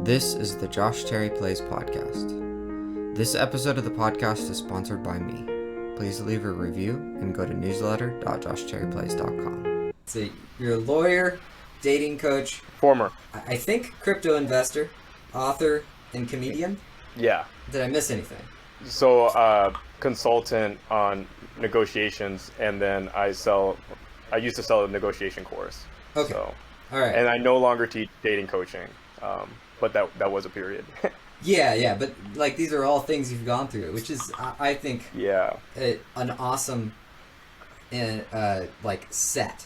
This is the Josh Terry Plays podcast. This episode of the podcast is sponsored by me. Please leave a review and go to newsletter.joshterryplays.com. So you're a lawyer, dating coach. Former. I think crypto investor, author, and comedian? Yeah. Did I miss anything? So, consultant on negotiations, and then I used to sell a negotiation course. Okay. So, all right. and I no longer teach dating coaching, but that was a period. Yeah, but like these are all things you've gone through, which is, I think, an awesome like set.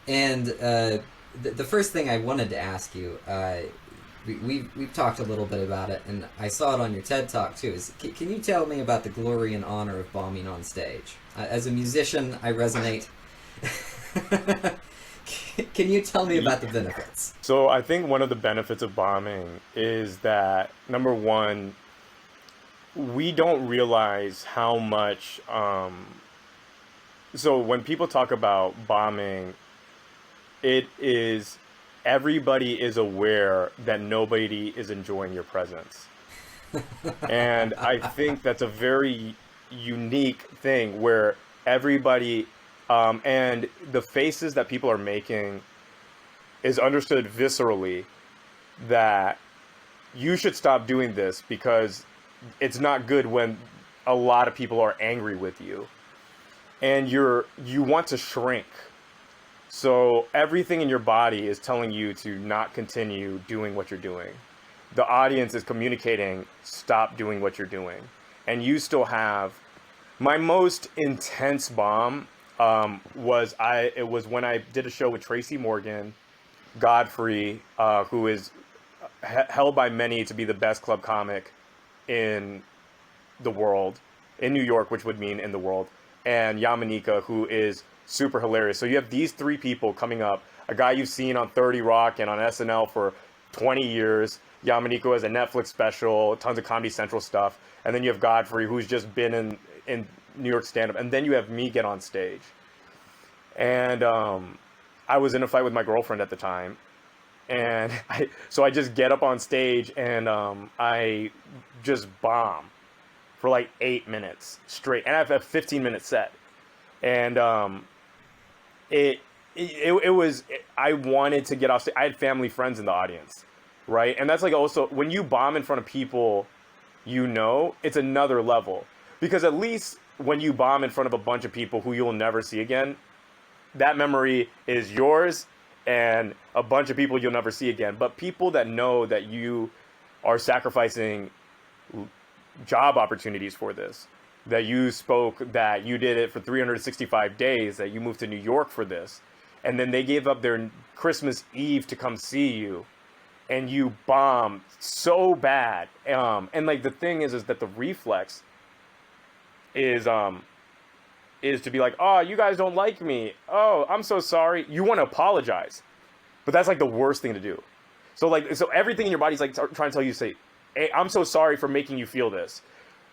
And the first thing I wanted to ask you, we've talked a little bit about it, and I saw it on your TED Talk too. Can you tell me about the glory and honor of bombing on stage? As a musician, I resonate. Can you tell me about the benefits? So I think one of the benefits of bombing is that, number one, we don't realize how much, so when people talk about bombing, it is, everybody is aware that nobody is enjoying your presence. And I think that's a very unique thing where everybody, and the faces that people are making is understood viscerally that you should stop doing this because it's not good when a lot of people are angry with you and you want to shrink. So everything in your body is telling you to not continue doing what you're doing. The audience is communicating, stop doing what you're doing. And you still have, my most intense bomb was when I did a show with Tracy Morgan, Godfrey, who is held by many to be the best club comic in the world, in New York, which would mean in the world, and Yamanika, who is super hilarious. So you have these three people coming up, a guy you've seen on 30 Rock and on SNL for 20 years, Yamanika has a Netflix special, tons of Comedy Central stuff, and then you have Godfrey, who's just been in New York stand-up, and then you have me get on stage. And I was in a fight with my girlfriend at the time, and so I just get up on stage and I just bomb for like 8 minutes straight, and I have a 15-minute set. And it was, I wanted to get off stage. I had family friends in the audience, right? And that's like also, when you bomb in front of people, it's another level. Because at least when you bomb in front of a bunch of people who you'll never see again, that memory is yours and a bunch of people you'll never see again. But people that know that you are sacrificing job opportunities for this, that you spoke, that you did it for 365 days, that you moved to New York for this, and then they gave up their Christmas Eve to come see you, and you bombed so bad. And like the thing is that the reflex is to be like, oh, you guys don't like me. Oh, I'm so sorry. You want to apologize. But that's like the worst thing to do. So everything in your body's like trying to tell you, say, hey, I'm so sorry for making you feel this.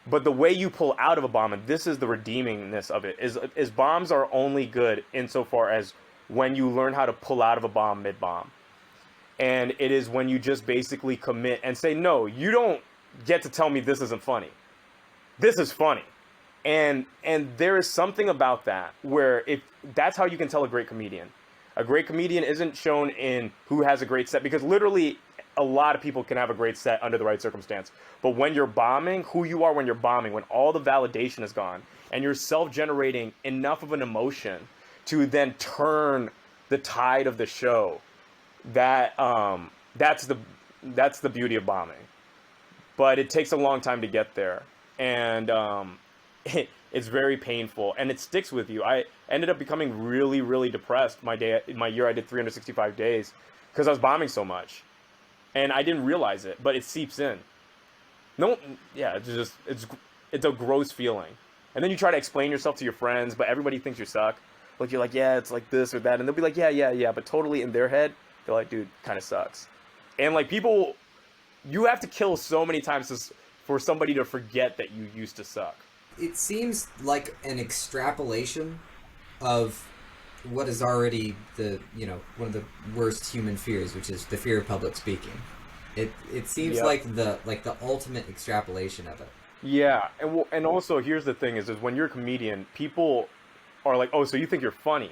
But the way you pull out of a bomb, and this is the redeemingness of it, is bombs are only good insofar as when you learn how to pull out of a bomb mid-bomb. And it is when you just basically commit and say, no, you don't get to tell me this isn't funny. This is funny. And there is something about that where that's how you can tell a great comedian. A great comedian isn't shown in who has a great set, because literally a lot of people can have a great set under the right circumstance. But when you're bombing, who you are when you're bombing, when all the validation is gone and you're self-generating enough of an emotion to then turn the tide of the show, that's the beauty of bombing. But it takes a long time to get there. And it's very painful and it sticks with you. I ended up becoming really, really depressed my year I did 365 days because I was bombing so much. And I didn't realize it, but it seeps in. It's a gross feeling. And then you try to explain yourself to your friends, but everybody thinks you suck. Like you're like, yeah, it's like this or that. And they'll be like, yeah. But totally in their head, they're like, dude, kind of sucks. And like people, you have to kill so many times for somebody to forget that you used to suck. It seems like an extrapolation of what is already one of the worst human fears, which is the fear of public speaking. It seems Yep. like the ultimate extrapolation of it. Yeah, and also here's the thing is when you're a comedian, people are like, "Oh, so you think you're funny?"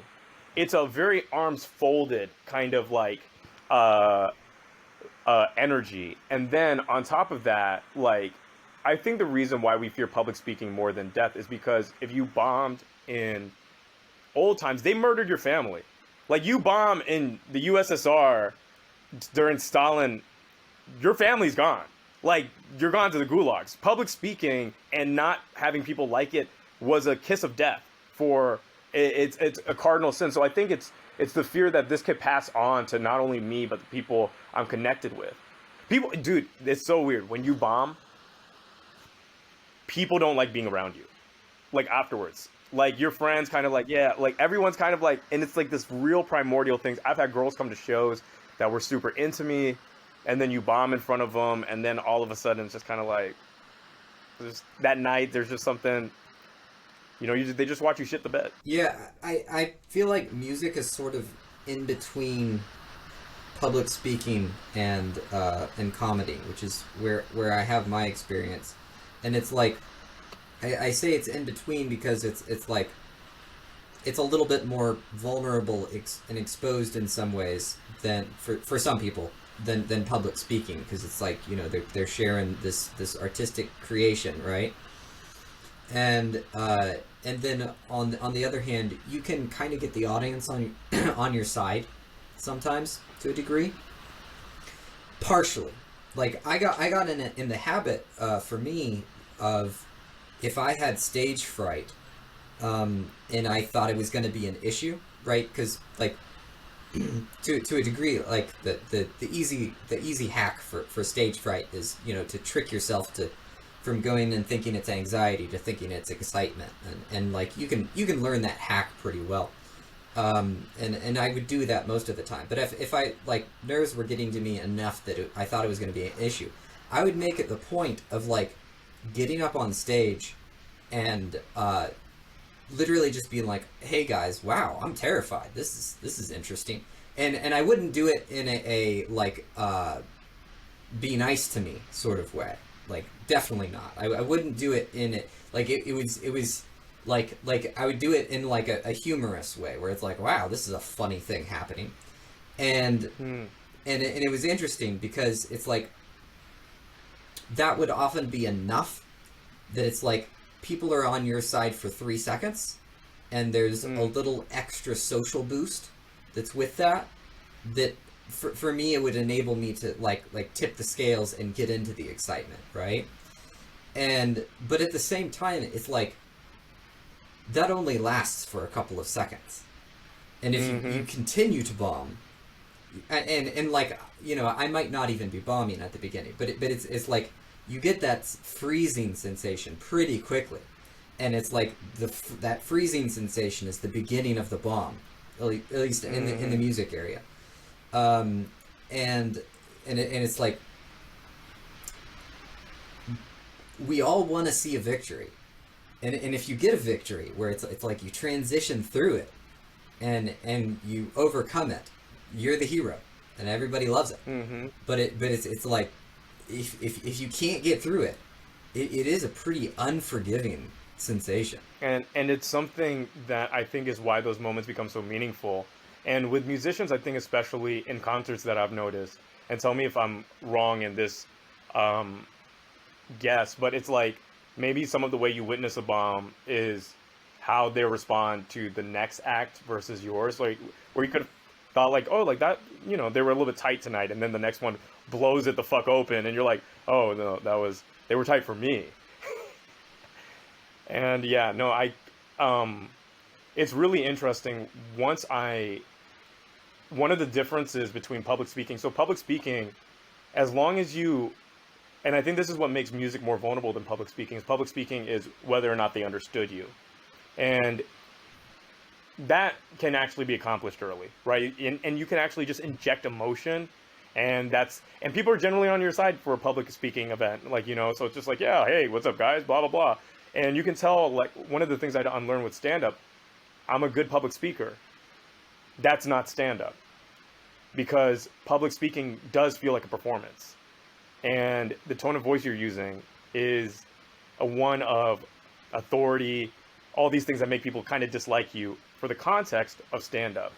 It's a very arms folded kind of like uh energy. And then on top of that, like, I think the reason why we fear public speaking more than death is because if you bombed in old times, they murdered your family. Like, you bomb in the USSR during Stalin, your family's gone. Like, you're gone to the gulags. Public speaking and not having people like it was a kiss of death for it's a cardinal sin. So I think it's the fear that this could pass on to not only me but the people I'm connected with. People, dude, it's so weird. When you bomb, people don't like being around you. Like afterwards, like your friends kind of like, yeah, like everyone's kind of like, and it's like this real primordial things. I've had girls come to shows that were super into me, and then you bomb in front of them, and then all of a sudden it's just kind of like, just that night there's just something, they just watch you shit the bed. Yeah, I feel like music is sort of in between public speaking and comedy, which is where I have my experience, and it's like I say it's in between because it's like it's a little bit more vulnerable and exposed in some ways than for some people than public speaking, because it's like, they're sharing this artistic creation, right? And then on the other hand, you can kind of get the audience on on your side sometimes to a degree, partially. Like I got in the habit, for me, of, if I had stage fright, and I thought it was going to be an issue, right? Because, like, to a degree, like the easy hack for stage fright is, to trick yourself to from going and thinking it's anxiety to thinking it's excitement, and like you can learn that hack pretty well. And I would do that most of the time. But if I, like, nerves were getting to me enough that I thought it was going to be an issue, I would make it the point of, like, getting up on stage and literally just being like, "Hey guys, wow, I'm terrified. This is interesting," and I wouldn't do it in a like be nice to me sort of way. Like, definitely not. I wouldn't do it in it like it was like I would do it in like a humorous way where it's like, "Wow, this is a funny thing happening," and Hmm. and it was interesting because it's like that would often be enough that it's like people are on your side for 3 seconds, and there's a Hmm. little extra social boost that's with that. That for me, it would enable me to like tip the scales and get into the excitement, right? And but at the same time, it's like that only lasts for a couple of seconds, and if you Mm-hmm. continue to bomb, and like, I might not even be bombing at the beginning, but it's like you get that freezing sensation pretty quickly, and it's like that freezing sensation is the beginning of the bomb, at least in the Mm-hmm. music area. um, and and it's like we all want to see a victory, and if you get a victory where it's like you transition through it and you overcome it, you're the hero, and everybody loves it. Mm-hmm. But it's like if you can't get through it, it is a pretty unforgiving sensation. And it's something that I think is why those moments become so meaningful. And with musicians, I think especially in concerts that I've noticed, and tell me if I'm wrong in this um, guess, but it's like maybe some of the way you witness a bomb is how they respond to the next act versus yours. Like, where you could have thought like, oh, like that, they were a little bit tight tonight, and then the next one blows it the fuck open, and you're like, oh no, they were tight for me. And yeah, no, um, it's really interesting. One of the differences between public speaking, so public speaking, as long as you, and I think this is what makes music more vulnerable than public speaking is whether or not they understood you. And that can actually be accomplished early, right? And you can actually just inject emotion, and people are generally on your side for a public speaking event, like, so it's just like, yeah, hey, what's up, guys, blah blah blah. And you can tell, like, one of the things I had to unlearn with stand up, I'm a good public speaker. That's not stand up, because public speaking does feel like a performance. and the tone of voice you're using is a one of authority, all these things that make people kind of dislike you for the context of stand-up.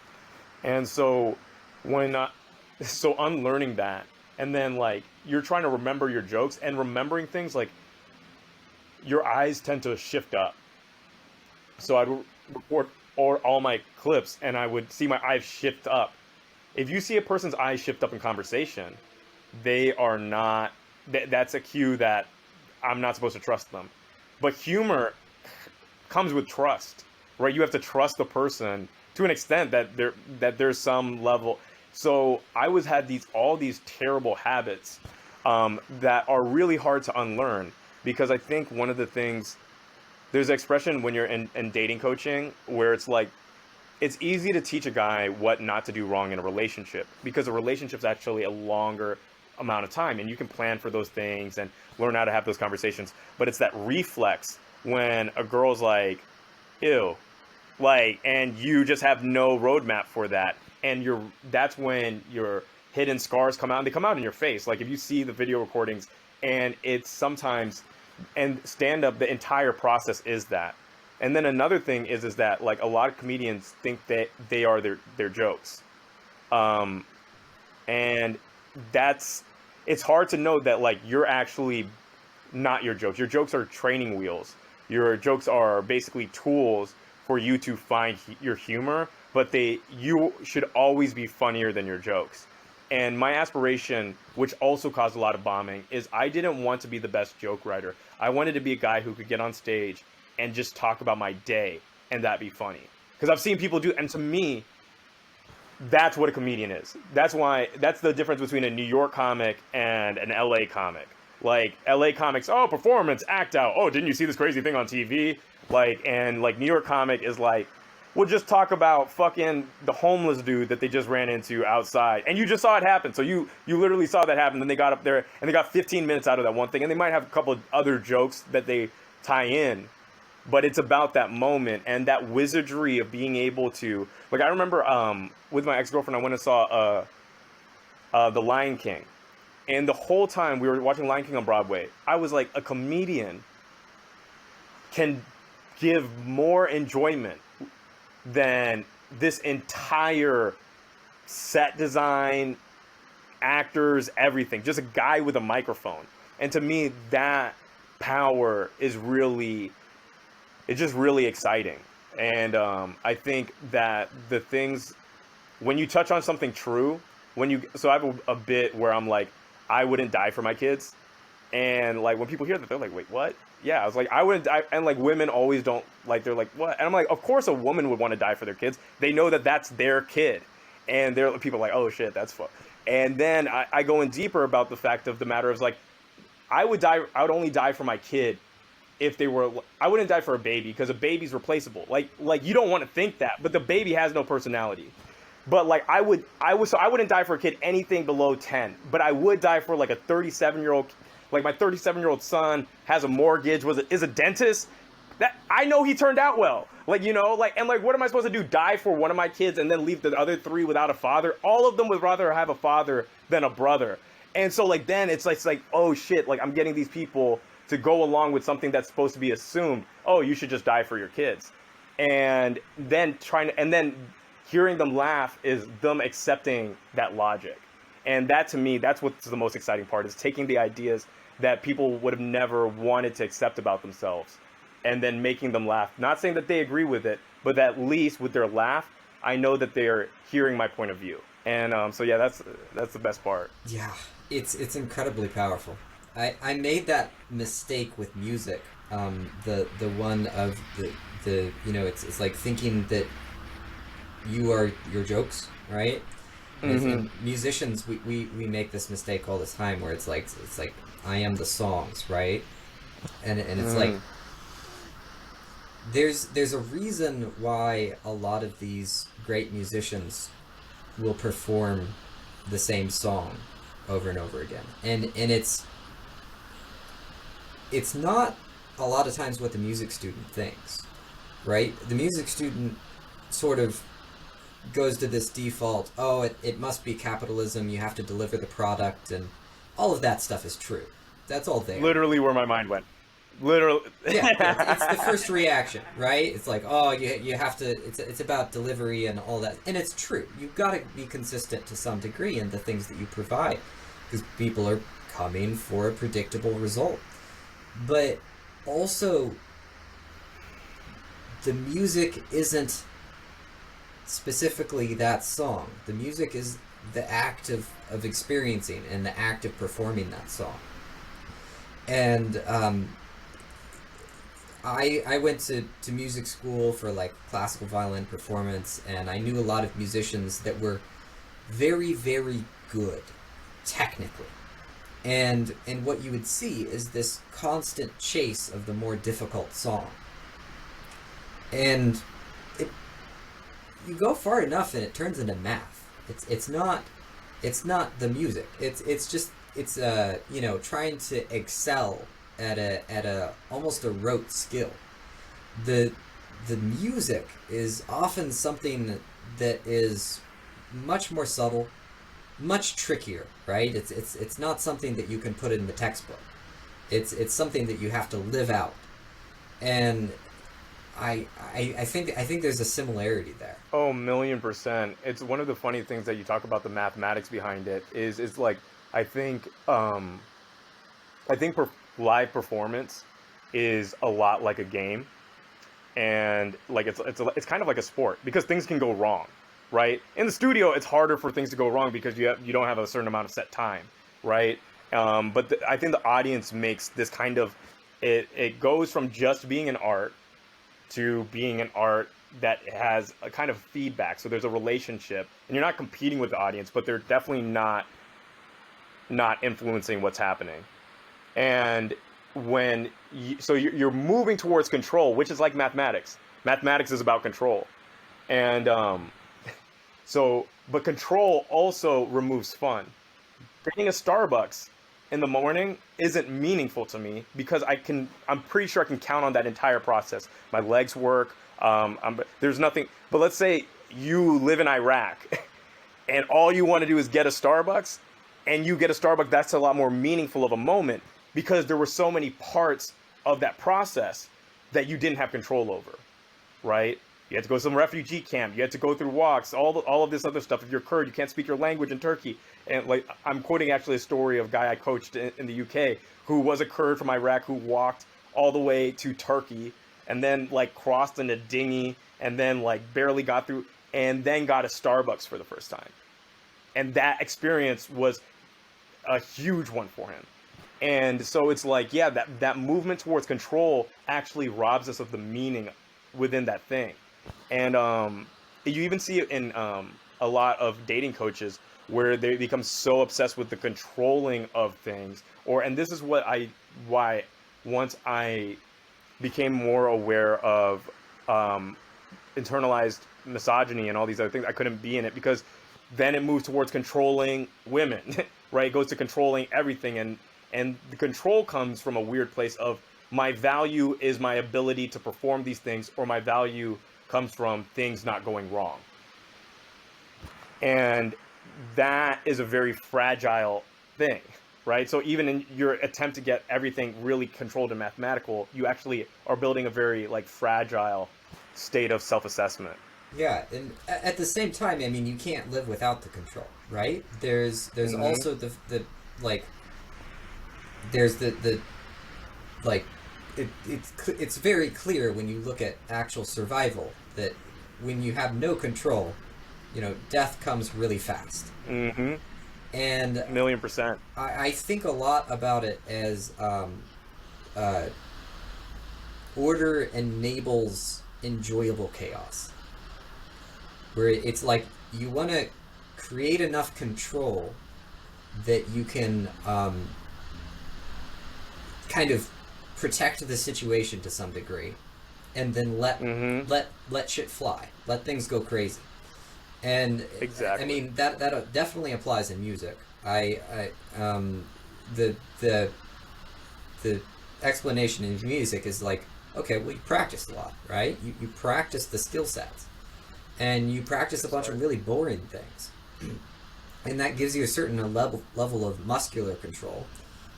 And so when so unlearning that, and then like you're trying to remember your jokes and remembering things, like your eyes tend to shift up. So I'd record all my clips and I would see my eyes shift up. If you see a person's eyes shift up in conversation, they are not, that's a cue that I'm not supposed to trust them. But humor comes with trust, right? You have to trust the person to an extent that there's some level. So I was had all these terrible habits that are really hard to unlearn, because I think one of the things, there's an expression when you're in dating coaching where it's like, it's easy to teach a guy what not to do wrong in a relationship, because a relationship's actually a longer amount of time and you can plan for those things and learn how to have those conversations. But it's that reflex when a girl's like, ew, like, and you just have no roadmap for that. And that's when your hidden scars come out, and they come out in your face. Like if you see the video recordings, and it's sometimes, and stand up, the entire process is that. And then another thing is that like a lot of comedians think that they are their jokes. And it's hard to know that like you're actually not your jokes. Your jokes are training wheels. Your jokes are basically tools for you to find your humor, but you should always be funnier than your jokes. And my aspiration, which also caused a lot of bombing, is I didn't want to be the best joke writer. I wanted to be a guy who could get on stage and just talk about my day and that be funny. Because I've seen people do, and to me, that's what a comedian is. That's the difference between a New York comic and an LA comic. Like LA comics, oh, performance, act out. Oh, didn't you see this crazy thing on TV? And New York comic is like, we'll just talk about fucking the homeless dude that they just ran into outside. And you just saw it happen. So you literally saw that happen. Then they got up there and they got 15 minutes out of that one thing. And they might have a couple of other jokes that they tie in. But it's about that moment and that wizardry of being able to, like, I remember with my ex-girlfriend, I went and saw The Lion King. And the whole time we were watching Lion King on Broadway, I was like, a comedian can give more enjoyment than this entire set design, actors, everything. Just a guy with a microphone. And to me, that power is really, it's just really exciting. And I think that the things, when you touch on something true, so I have a bit where I'm like, I wouldn't die for my kids. And like when people hear that, they're like, wait, what? Yeah, I was like, I wouldn't die. And like women always don't, like, they're like, what? And I'm like, of course a woman would want to die for their kids. They know that that's their kid. And people are like, oh shit, that's fun. And then I go in deeper about the fact of the matter is like, I would only die for my kid if I wouldn't die for a baby, because a baby's replaceable. Like you don't want to think that, but the baby has no personality. But like I wouldn't die for a kid anything below 10, but I would die for like a 37-year-old. Like my 37-year-old son has a mortgage, is a dentist. That I know he turned out well. Like, you know, like, and like, what am I supposed to do? Die for one of my kids and then leave the other three without a father? All of them would rather have a father than a brother. And so like then it's like, oh shit, like I'm getting these people to go along with something that's supposed to be assumed. Oh, you should just die for your kids. And then hearing them laugh is them accepting that logic. And that, to me, that's what's the most exciting part, is taking the ideas that people would have never wanted to accept about themselves and then making them laugh. Not saying that they agree with it, but at least with their laugh, I know that they're hearing my point of view. And so yeah, that's the best part. Yeah, it's incredibly powerful. I made that mistake with music. The one of the you know, it's like thinking that you are your jokes, right? Mm-hmm. Musicians, we make this mistake all the time where it's like I am the songs, right? And it's like there's a reason why a lot of these great musicians will perform the same song over and over again. And it's not a lot of times what the music student thinks, right? The music student sort of goes to this default, oh, it must be capitalism, you have to deliver the product, and all of that stuff is true. That's all there. Literally where my mind went. Literally. Yeah, yeah, it's the first reaction, right? It's like, oh, you have to. It's about delivery and all that, and it's true. You've got to be consistent to some degree in the things that you provide, because people are coming for a predictable result. But also, the music isn't specifically that song. The music is the act of experiencing and the act of performing that song. And I went to music school for like classical violin performance, and I knew a lot of musicians that were very, very good technically. And what you would see is this constant chase of the more difficult song. And it you go far enough and it turns into math. It's not the music. It's just trying to excel at a almost a rote skill. The the music is often something that is much more subtle, much trickier, right? It's not something that you can put in the textbook. It's something that you have to live out. And I think there's a similarity there. Oh, 1,000,000%. It's one of the funny things that you talk about the mathematics behind it is it's like I think live performance is a lot like a game, and like it's kind of like a sport because things can go wrong, right? In the studio, it's harder for things to go wrong because you don't have a certain amount of set time, right? I think the audience makes this kind of it goes from just being an art to being an art that has a kind of feedback. So there's a relationship, and you're not competing with the audience, but they're definitely not influencing what's happening. And so you're moving towards control, which is like mathematics. Mathematics is about control, and but control also removes fun. Getting a Starbucks in the morning isn't meaningful to me because I'm pretty sure I can count on that entire process. My legs work. There's nothing. But let's say you live in Iraq, and all you want to do is get a Starbucks, and you get a Starbucks. That's a lot more meaningful of a moment because there were so many parts of that process that you didn't have control over, right? You had to go to some refugee camp. You had to go through walks, all of this other stuff. If you're Kurd, you can't speak your language in Turkey. And like I'm quoting actually a story of a guy I coached in the UK who was a Kurd from Iraq who walked all the way to Turkey and then like crossed in a dinghy and then like barely got through and then got a Starbucks for the first time. And that experience was a huge one for him. And so it's like, yeah, that movement towards control actually robs us of the meaning within that thing. And you even see it in a lot of dating coaches where they become so obsessed with the controlling of things. And this is why once I became more aware of internalized misogyny and all these other things, I couldn't be in it because then it moves towards controlling women, right? It goes to controlling everything. And the control comes from a weird place of my value is my ability to perform these things, or my value comes from things not going wrong. And that is a very fragile thing, right? So even in your attempt to get everything really controlled and mathematical, you actually are building a very like fragile state of self-assessment. Yeah, and at the same time, I mean, you can't live without the control, right? There's also the like there's the like it's very clear when you look at actual survival that when you have no control, death comes really fast. Mm-hmm. And 1,000,000%. I think a lot about it as order enables enjoyable chaos, where it's like you want to create enough control that you can kind of protect the situation to some degree, and then let shit fly, let things go crazy. And exactly. I mean that definitely applies in music. The explanation in music is like, okay, well, you practice a lot, right? You practice the skill sets, and you practice a bunch of really boring things. and that gives you a certain level of muscular control.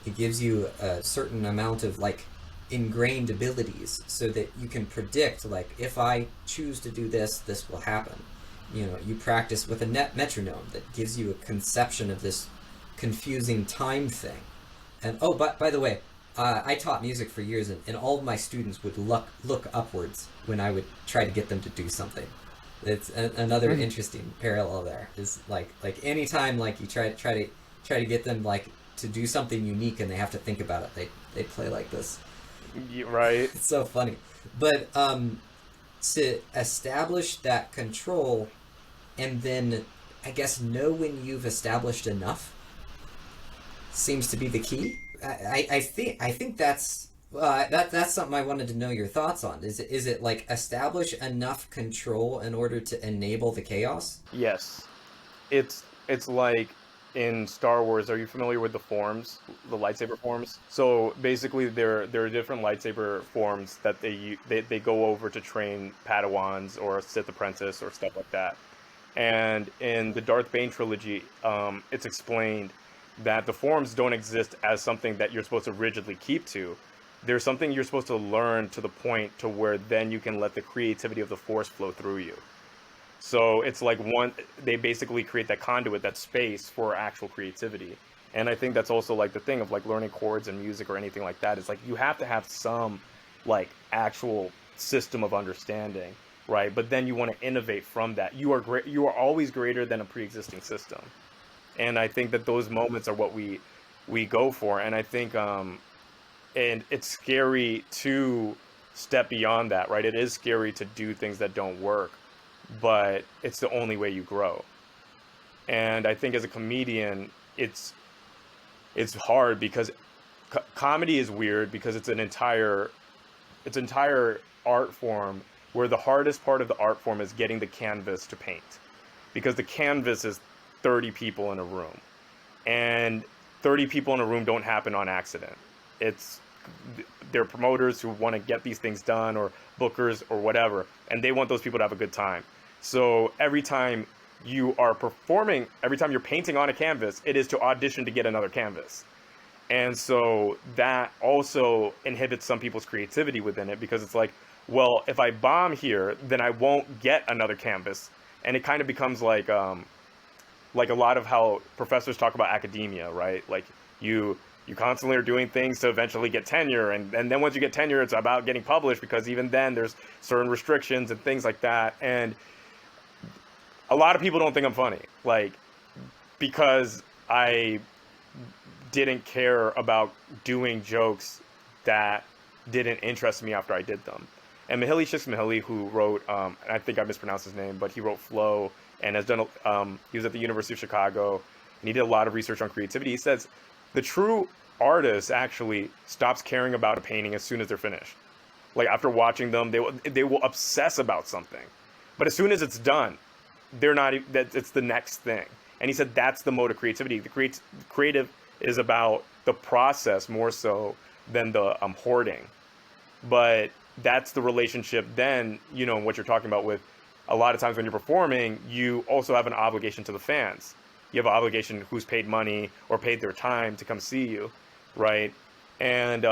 It gives you a certain amount of like ingrained abilities, so that you can predict, like, if I choose to do this, this will happen. You know, you practice with a net metronome that gives you a conception of this confusing time thing. And oh, but by the way, I taught music for years, and all of my students would look upwards when I would try to get them to do something. It's another interesting parallel there. Is like anytime like you try to get them like to do something unique and they have to think about it, they play like this. Right. It's so funny. But to establish that control, and then I guess know when you've established enough, seems to be the key. I think that's something I wanted to know your thoughts on. Is it like establish enough control in order to enable the chaos? Yes. It's like in Star Wars. Are you familiar with the forms, the lightsaber forms? So basically, there are different lightsaber forms that they go over to train Padawans or Sith apprentice or stuff like that. And in the Darth Bane trilogy, it's explained that the forms don't exist as something that you're supposed to rigidly keep to. There's something you're supposed to learn to the point to where then you can let the creativity of the Force flow through you. So it's like they basically create that conduit, that space for actual creativity. And I think that's also like the thing of like learning chords and music or anything like that. It's like you have to have some like actual system of understanding, right? But then you want to innovate from that. You are great. You are always greater than a pre-existing system. And I think that those moments are what we go for. And I think and it's scary to step beyond that, right? It is scary to do things that don't work, but it's the only way you grow. And I think as a comedian, it's hard because comedy is weird because it's entire art form where the hardest part of the art form is getting the canvas to paint, because the canvas is 30 people in a room, and 30 people in a room don't happen on accident. It's they're promoters who want to get these things done, or bookers or whatever, and they want those people to have a good time. So every time you are performing, every time you're painting on a canvas, it is to audition to get another canvas. And so that also inhibits some people's creativity within it, because it's like, well, if I bomb here, then I won't get another canvas. And it kind of becomes like a lot of how professors talk about academia, right? Like you constantly are doing things to eventually get tenure, and then once you get tenure, it's about getting published, because even then there's certain restrictions and things like that. And a lot of people don't think I'm funny, like, because I didn't care about doing jokes that didn't interest me after I did them. And Mahili Csikszentmihalyi, who wrote, and I think I mispronounced his name, but he wrote Flow and has done, he was at the University of Chicago, and he did a lot of research on creativity. He says the true artist actually stops caring about a painting as soon as they're finished. Like after watching them, they will obsess about something, but as soon as it's done, they're not. That it's the next thing. And he said that's the mode of creativity. The creative is about the process more so than the hoarding. But that's the relationship. Then what you're talking about with a lot of times when you're performing, you also have an obligation to the fans. You have an obligation who's paid money or paid their time to come see you, right? And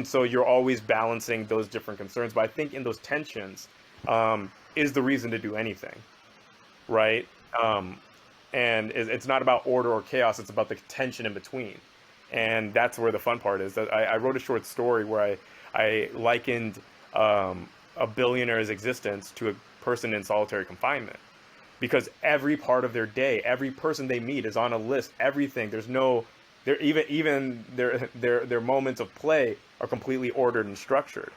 so you're always balancing those different concerns. But I think in those tensions is the reason to do anything, right? And it's not about order or chaos. It's about the tension in between. And that's where the fun part is. That I wrote a short story where I likened a billionaire's existence to a person in solitary confinement, because every part of their day, every person they meet is on a list. Everything. There's no, there even their moments of play are completely ordered and structured,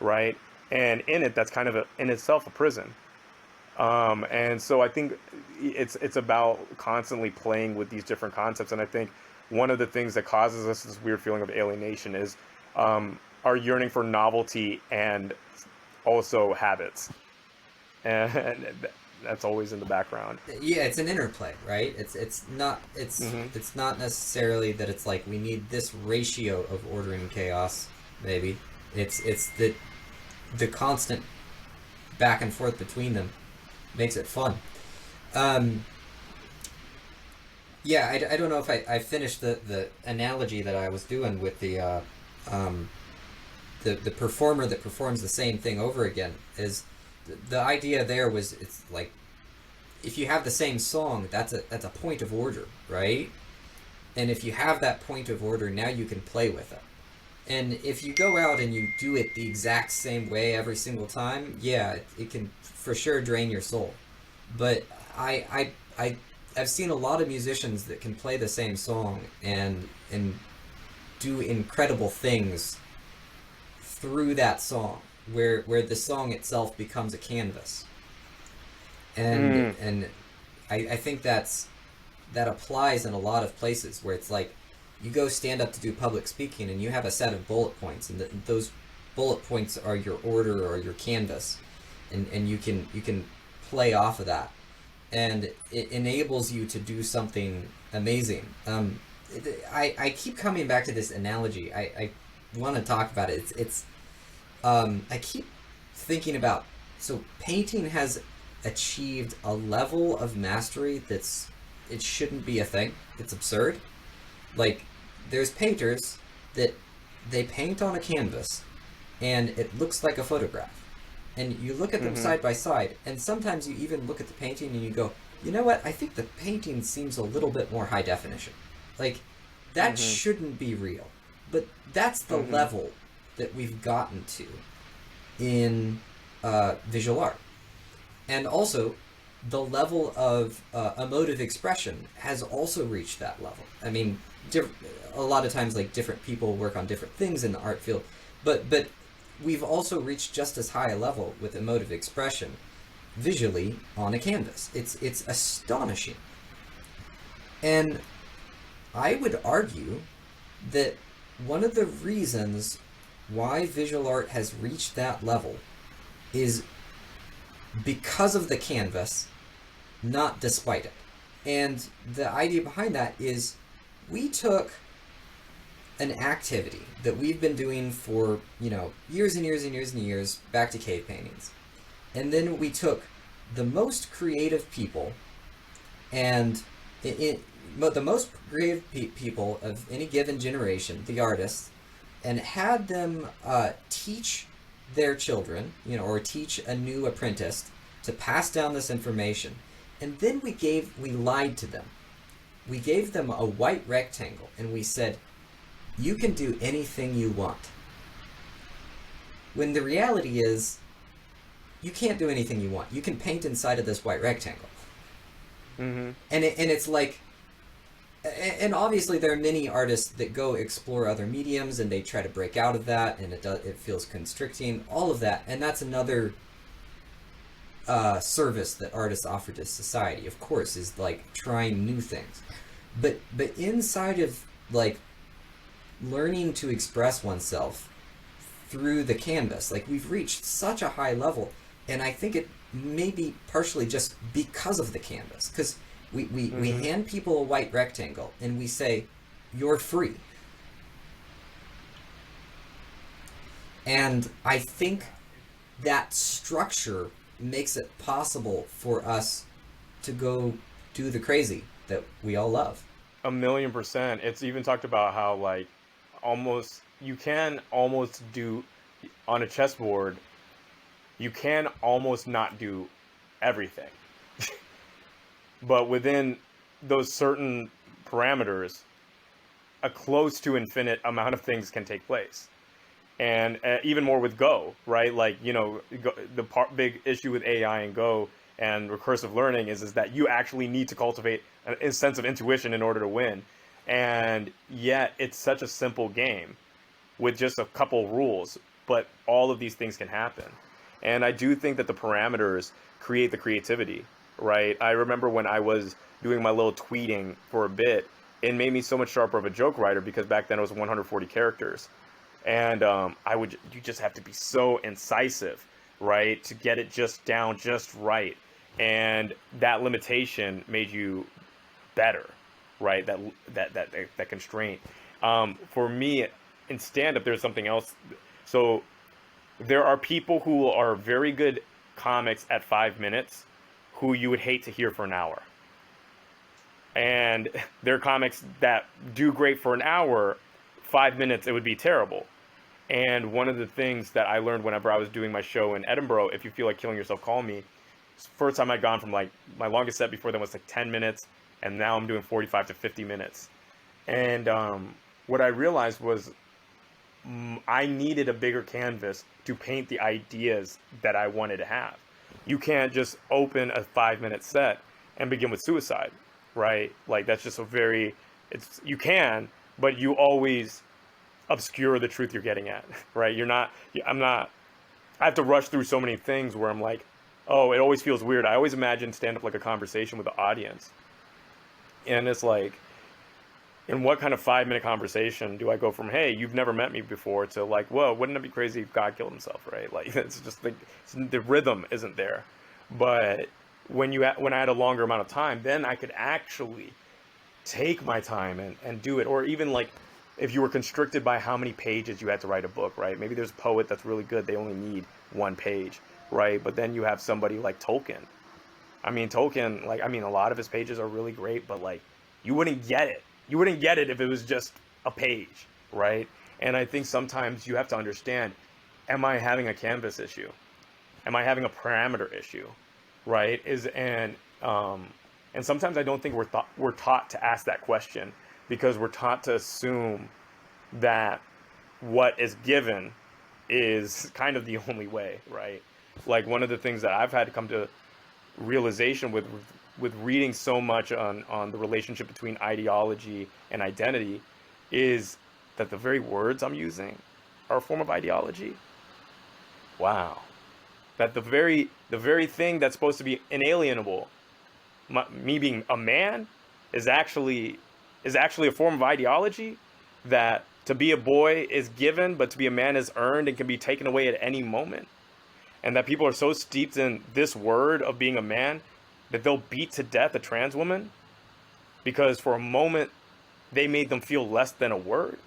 right? And in it, that's kind of in itself a prison. And so I think it's about constantly playing with these different concepts. And I think one of the things that causes us this weird feeling of alienation is our yearning for novelty and also habits. And that's always in the background. Yeah, it's an interplay, right? It's not it's not necessarily that it's like we need this ratio of order and chaos. Maybe it's the constant back and forth between them makes it fun. Yeah, I don't know if I finished the analogy that I was doing with um, the performer that performs the same thing over again. Is the idea there was, it's like if you have the same song, that's a point of order, right? And if you have that point of order, now you can play with it. And if you go out and you do it the exact same way every single time, yeah, it can for sure drain your soul. But I I've seen a lot of musicians that can play the same song and do incredible things through that song, where the song itself becomes a canvas. Mm, And I think that applies in a lot of places where it's like you go stand up to do public speaking and you have a set of bullet points, and those bullet points are your order or your canvas, and you can play off of that, and it enables you to do something amazing. I keep coming back to this analogy. I want to talk about it. I keep thinking about, so painting has achieved a level of mastery that's, it shouldn't be a thing. It's absurd. Like, there's painters that they paint on a canvas and it looks like a photograph. And you look at them mm-hmm, side by side, and sometimes you even look at the painting and you go, you know what? I think the painting seems a little bit more high definition. Like, that mm-hmm, shouldn't be real. But that's the mm-hmm, level that we've gotten to in visual art. And also, the level of emotive expression has also reached that level. I mean, a lot of times, like, different people work on different things in the art field, but we've also reached just as high a level with emotive expression visually on a canvas. It's astonishing, and I would argue that one of the reasons why visual art has reached that level is because of the canvas, not despite it. And the idea behind that is we took an activity that we've been doing for, years and years and years and years, back to cave paintings. And then we took the most creative people, and the most creative people of any given generation, the artists, and had them teach their children, or teach a new apprentice to pass down this information. And then we lied to them. We gave them a white rectangle and we said, you can do anything you want. When the reality is, you can't do anything you want. You can paint inside of this white rectangle. mm-hmm. And it's like, and obviously there are many artists that go explore other mediums and they try to break out of that, and it feels constricting, all of that. And that's another service that artists offer to society, of course, is like trying new things. But inside of, like, learning to express oneself through the canvas, like, we've reached such a high level, and I think it may be partially just because of the canvas, because we Mm-hmm. hand people a white rectangle and we say, you're free. And I think that structure makes it possible for us to go do the crazy that we all love. 1,000,000%. It's even talked about how, like, almost you can almost do on a chessboard, you can almost not do everything. But within those certain parameters, a close to infinite amount of things can take place. And even more with Go, right? Like, big issue with AI and Go and recursive learning is that you actually need to cultivate a sense of intuition in order to win. And yet, it's such a simple game with just a couple rules, but all of these things can happen. And I do think that the parameters create the creativity, right? I remember when I was doing my little tweeting for a bit, it made me so much sharper of a joke writer because back then it was 140 characters. And you just have to be so incisive, right, to get it just down just right. And that limitation made you better, right? That constraint. For me, in stand up, there's something else. So there are people who are very good comics at 5 minutes, who you would hate to hear for an hour. And there are comics that do great for an hour, 5 minutes, it would be terrible. And one of the things that I learned whenever I was doing my show in Edinburgh, if you feel like killing yourself, call me. First time I'd gone from like my longest set before then was like 10 minutes, and now I'm doing 45 to 50 minutes. And what I realized was I needed a bigger canvas to paint the ideas that I wanted to have. You can't just open a 5 minute set and begin with suicide, right? Like that's just a very, it's, you can, but you always obscure the truth you're getting at, right? I'm not, I have to rush through so many things where I'm like, oh, it always feels weird. I always imagine stand up like a conversation with the audience. And it's like, in what kind of 5 minute conversation do I go from, hey, you've never met me before, to like, whoa, wouldn't it be crazy if God killed himself, right? Like, it's just like, the rhythm isn't there. But when I had a longer amount of time, then I could actually take my time and do it. Or even like, if you were constricted by how many pages you had to write a book, right? Maybe there's a poet that's really good. They only need 1 page, right? But then you have somebody like Tolkien. I mean, Tolkien, like, I mean, a lot of his pages are really great, but like, you wouldn't get it. You wouldn't get it if it was just a page, right? And I think sometimes you have to understand, am I having a canvas issue? Am I having a parameter issue, right? And sometimes I don't think we're taught to ask that question, because we're taught to assume that what is given is kind of the only way, right? Like one of the things that I've had to come to realization with reading so much on the relationship between ideology and identity is that the very words I'm using are a form of ideology. Wow. That the very thing that's supposed to be inalienable, me being a man, is actually a form of ideology. That to be a boy is given, but to be a man is earned and can be taken away at any moment. And that people are so steeped in this word of being a man that they'll beat to death a trans woman because for a moment they made them feel less than a word.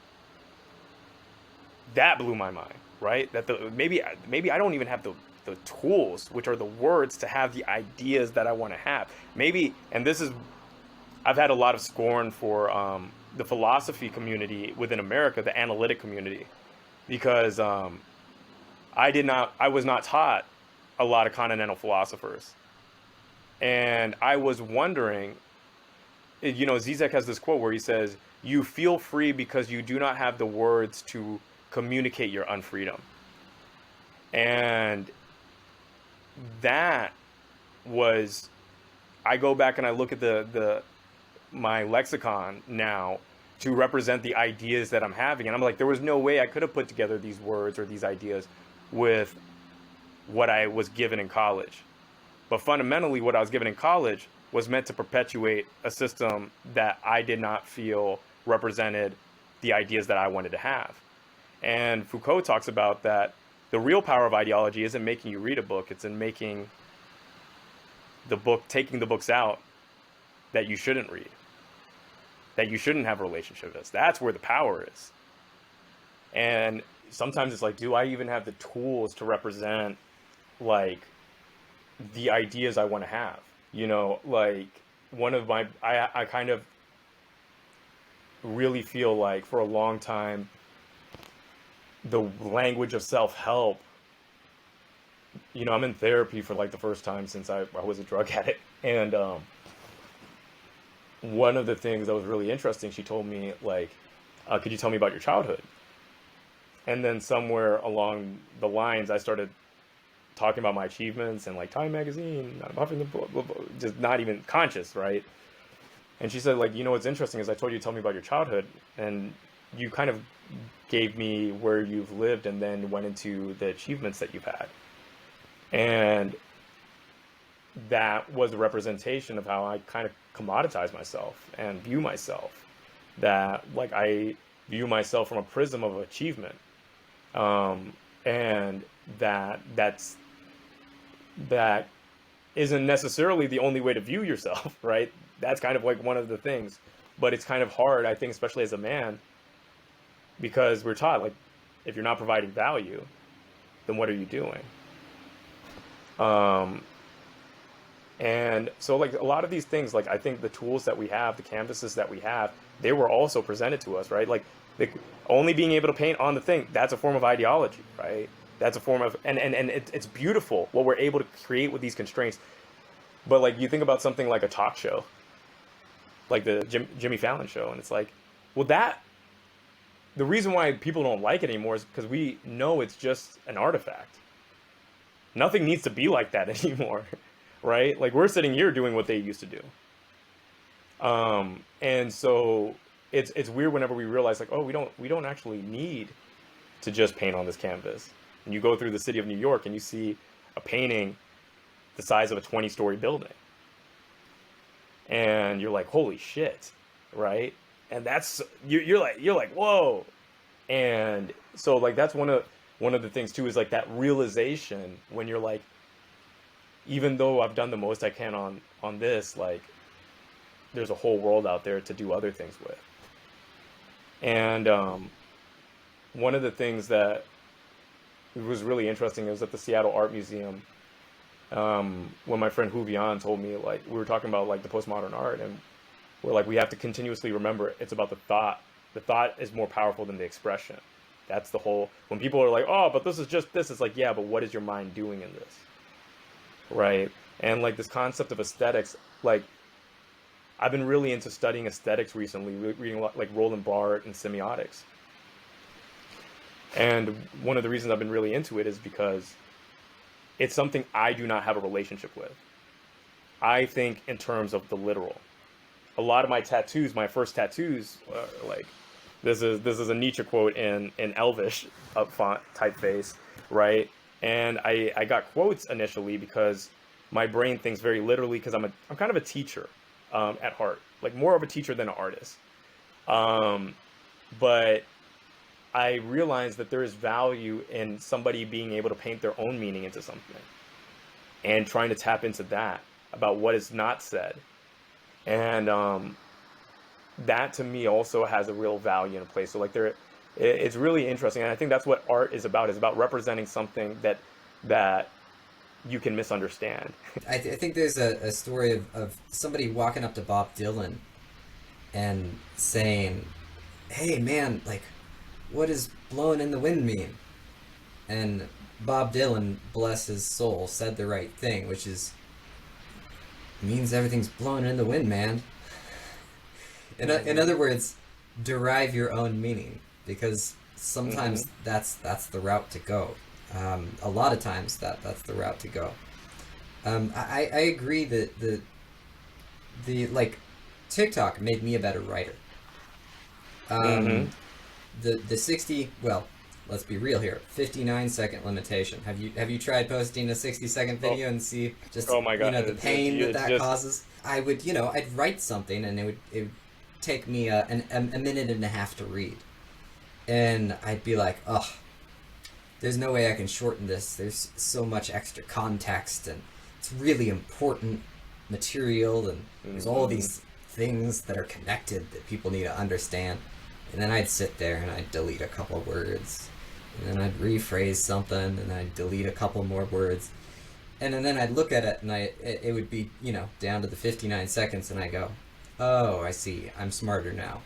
That blew my mind, right? That maybe I don't even have the tools, which are the words, to have the ideas that I want to have. Maybe, and this is, I've had a lot of scorn for the philosophy community within America, the analytic community, because I was not taught a lot of continental philosophers. And I was wondering, Zizek has this quote where he says, you feel free because you do not have the words to communicate your unfreedom. And that was, I go back and I look at my lexicon now to represent the ideas that I'm having. And I'm like, there was no way I could have put together these words or these ideas with what I was given in college. But fundamentally, what I was given in college was meant to perpetuate a system that I did not feel represented the ideas that I wanted to have. And Foucault talks about that the real power of ideology isn't making you read a book, it's in making the book, taking the books out that you shouldn't read, that you shouldn't have a relationship with. That's where the power is. And sometimes it's like, do I even have the tools to represent like the ideas I want to have? Like one of my, I kind of really feel like for a long time, the language of self-help, I'm in therapy for like the first time since I was a drug addict. And one of the things that was really interesting, she told me like, could you tell me about your childhood? And then somewhere along the lines, I started talking about my achievements and like Time Magazine, Huffington, blah, blah, blah, just not even conscious, right? And she said, like, what's interesting is I told you to tell me about your childhood, and you kind of gave me where you've lived and then went into the achievements that you've had. And that was a representation of how I kind of commoditize myself and view myself. That, like, I view myself from a prism of achievement. And that isn't necessarily the only way to view yourself, right? That's kind of like one of the things, but it's kind of hard, I think, especially as a man, because we're taught, like, if you're not providing value, then what are you doing? And so like a lot of these things, like I think the tools that we have, the canvases that we have, they were also presented to us, right? Like the, only being able to paint on the thing, that's a form of ideology, right? That's a form of, and it's beautiful what we're able to create with these constraints. But like you think about something like a talk show, like the Jimmy Fallon show, and it's like, well, that the reason why people don't like it anymore is because we know it's just an artifact. Nothing needs to be like that anymore, right? Like we're sitting here doing what they used to do. And so it's weird whenever we realize like, oh, we don't actually need to just paint on this canvas. And you go through the city of New York and you see a painting the size of a 20-story building. And you're like, holy shit, right? And that's you're like, whoa. And so like that's one of the things too is like that realization when you're like, even though I've done the most I can on this, like there's a whole world out there to do other things with. And one of the things that was really interesting is at the Seattle Art Museum, when my friend Huvian told me, like we were talking about like the postmodern art, and we're like, we have to continuously remember it's about the thought. The thought is more powerful than the expression. That's the whole, when people are like, oh, but this is just this, it's like, yeah, but what is your mind doing in this? Right? And like this concept of aesthetics, like I've been really into studying aesthetics recently, reading a lot like Roland Barthes and semiotics. And one of the reasons I've been really into it is because it's something I do not have a relationship with. I think in terms of the literal. A lot of my tattoos, my first tattoos, like this is a Nietzsche quote in Elvish up font typeface, right? And I got quotes initially because my brain thinks very literally because I'm kind of a teacher at heart, like more of a teacher than an artist. But I realized that there is value in somebody being able to paint their own meaning into something and trying to tap into that about what is not said. And that to me also has a real value in a place. So like it's really interesting. And I think that's what art is about representing something that you can misunderstand. I think there's a story of somebody walking up to Bob Dylan and saying, hey man, like, what does blowing in the wind mean? And Bob Dylan, bless his soul, said the right thing, which is, means everything's blowing in the wind, man. In other words, derive your own meaning, because sometimes that's the route to go. A lot of times that's the route to go. I agree that the like TikTok made me a better writer. The 60, well, let's be real here, 59-second limitation. Have you tried posting a 60-second video and see just Oh my God, the pain that just causes? I would I'd write something and it would take me a minute and a half to read, and I'd be like, oh, there's no way I can shorten this. There's so much extra context and it's really important material, and there's all these things that are connected that people need to understand. And then I'd sit there and I'd delete a couple words, and then I'd rephrase something, and I'd delete a couple more words, and then I'd look at it and it would be down to the 59 seconds, and I go, oh, I see, I'm smarter now.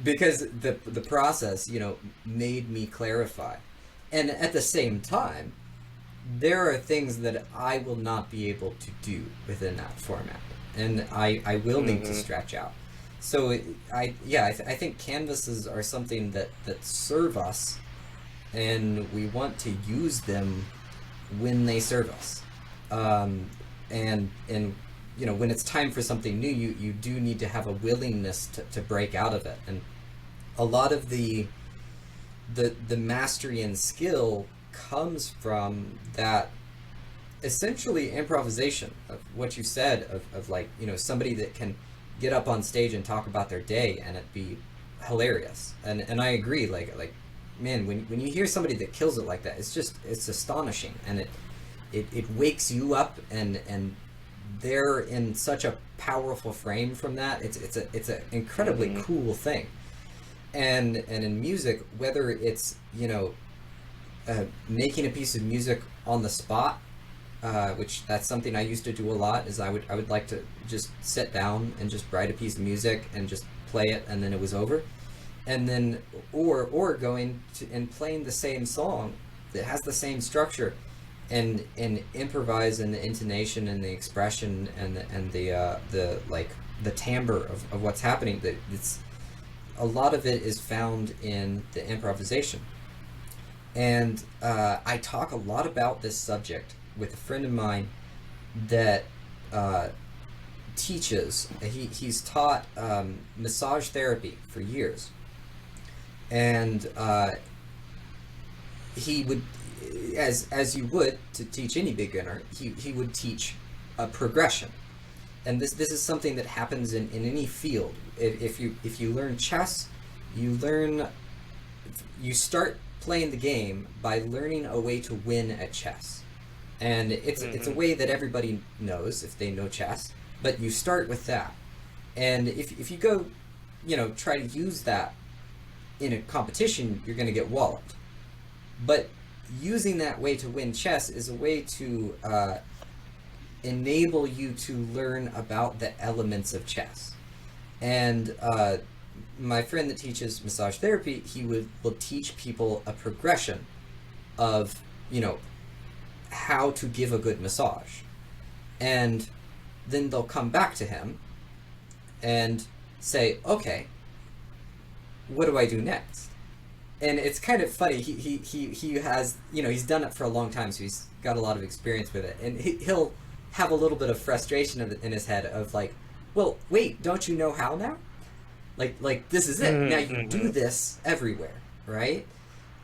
Because the process made me clarify, and at the same time, there are things that I will not be able to do within that format, and I will need to stretch out. So I think canvases are something that serve us, and we want to use them when they serve us. And when it's time for something new, you do need to have a willingness to break out of it. And a lot of the mastery and skill comes from that essentially improvisation of what you said of like somebody that can get up on stage and talk about their day and it be hilarious. And I agree, like man, when you hear somebody that kills it like that, it's astonishing, and it wakes you up, and they're in such a powerful frame from that. It's an incredibly cool thing. And in music, whether it's making a piece of music on the spot, which that's something I used to do a lot. Is I would like to just sit down and just write a piece of music and just play it, and then it was over. And then or going to and playing the same song that has the same structure, and improvise in the intonation and the expression and the like the timbre of what's happening. That it's a lot of it is found in the improvisation. And I talk a lot about this subject with a friend of mine that teaches. He's taught massage therapy for years, and he would, as you would to teach any beginner, he would teach a progression. And this is something that happens in any field. If you learn chess, you start playing the game by learning a way to win at chess. And it's a way that everybody knows if they know chess, but you start with that. And if you go, try to use that in a competition, you're going to get walloped. But using that way to win chess is a way to enable you to learn about the elements of chess. And my friend that teaches massage therapy, he will teach people a progression of, how to give a good massage. And then they'll come back to him and say, okay, what do I do next? And it's kind of funny. He has, he's done it for a long time, so he's got a lot of experience with it. And he'll have a little bit of frustration in his head of like, well, wait, don't you know how now? Like this is it. Now you do this everywhere, right?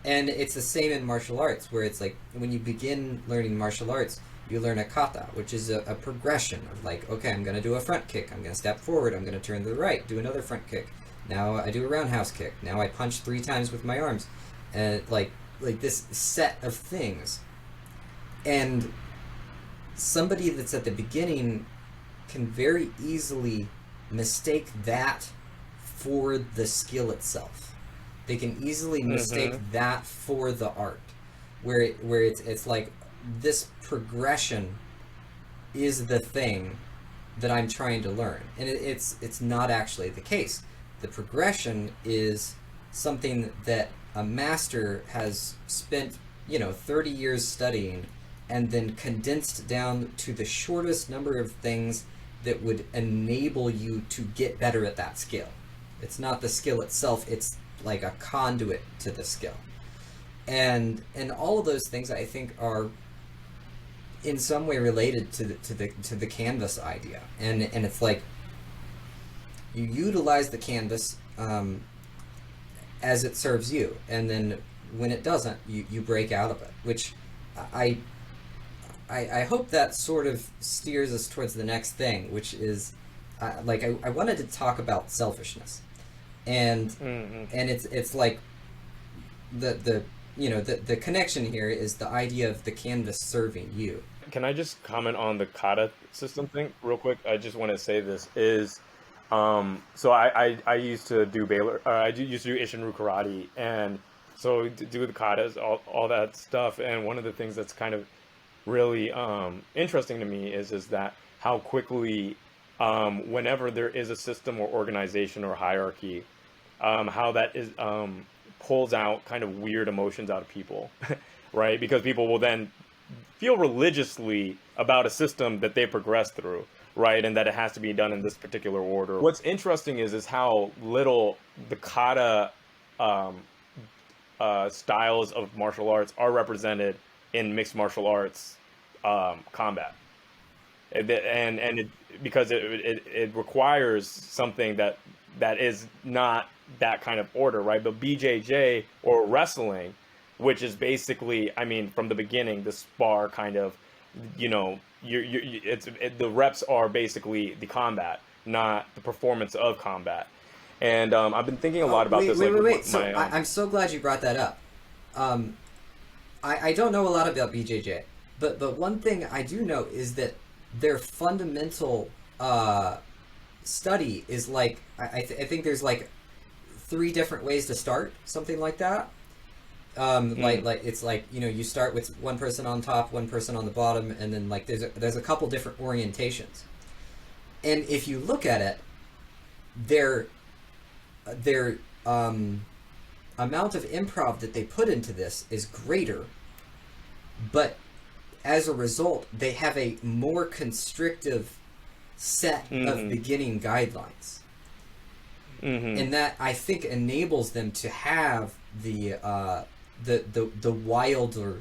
And it's the same in martial arts, where it's like when you begin learning martial arts, you learn a kata, which is a progression of like, okay, I'm going to do a front kick. I'm going to step forward. I'm going to turn to the right, do another front kick. Now I do a roundhouse kick. Now I punch 3 times with my arms. And like this set of things. And somebody that's at the beginning can very easily mistake that for the skill itself. They can easily mistake that for the art, where it's like this progression is the thing that I'm trying to learn, and it's not actually the case. The progression is something that a master has spent 30 years studying, and then condensed down to the shortest number of things that would enable you to get better at that skill. It's not the skill itself, it's like a conduit to the skill. And all of those things I think are in some way related to the canvas idea. And it's like you utilize the canvas as it serves you, and then when it doesn't, you break out of it, which I hope that sort of steers us towards the next thing, which is I wanted to talk about selfishness. And and it's like the connection here is the idea of the canvas serving you. Can I just comment on the kata system thing real quick? I just want to say this is, so I used to do used to do Ishinru karate, and so to do the katas, all that stuff. And one of the things that's kind of really interesting to me is that how quickly, whenever there is a system or organization or hierarchy, how that is pulls out kind of weird emotions out of people, right? Because people will then feel religiously about a system that they progressed through, right? And that it has to be done in this particular order. What's interesting is how little the kata styles of martial arts are represented in mixed martial arts combat. Because it requires something that is not that kind of order, right? But BJJ or wrestling, which is basically, I mean, from the beginning, the spar kind of, the reps are basically the combat, not the performance of combat. And I've been thinking a lot about this. Wait. So I'm so glad you brought that up. I don't know a lot about BJJ, but one thing I do know is that their fundamental study is like, I think there's like 3 different ways to start, something like that. Mm, Like it's like, you start with one person on top, one person on the bottom, and then like there's a couple different orientations. And if you look at it, their amount of improv that they put into this is greater, but as a result, they have a more constrictive set of mm-hmm, beginning guidelines, mm-hmm. and that I think enables them to have the wilder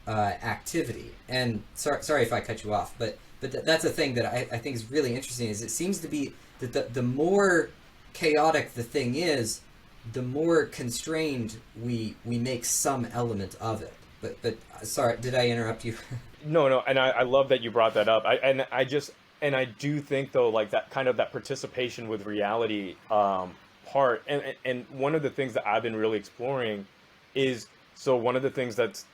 activity. And sorry if I cut you off, but that's a thing that I think is really interesting. Is it seems to be that the more chaotic the thing is, the more constrained we make some element of it. But sorry, did I interrupt you? No, no, and I love that you brought that up. And I do think though, like that kind of that participation with reality part, and one of the things that I've been really exploring is, so one of the things that's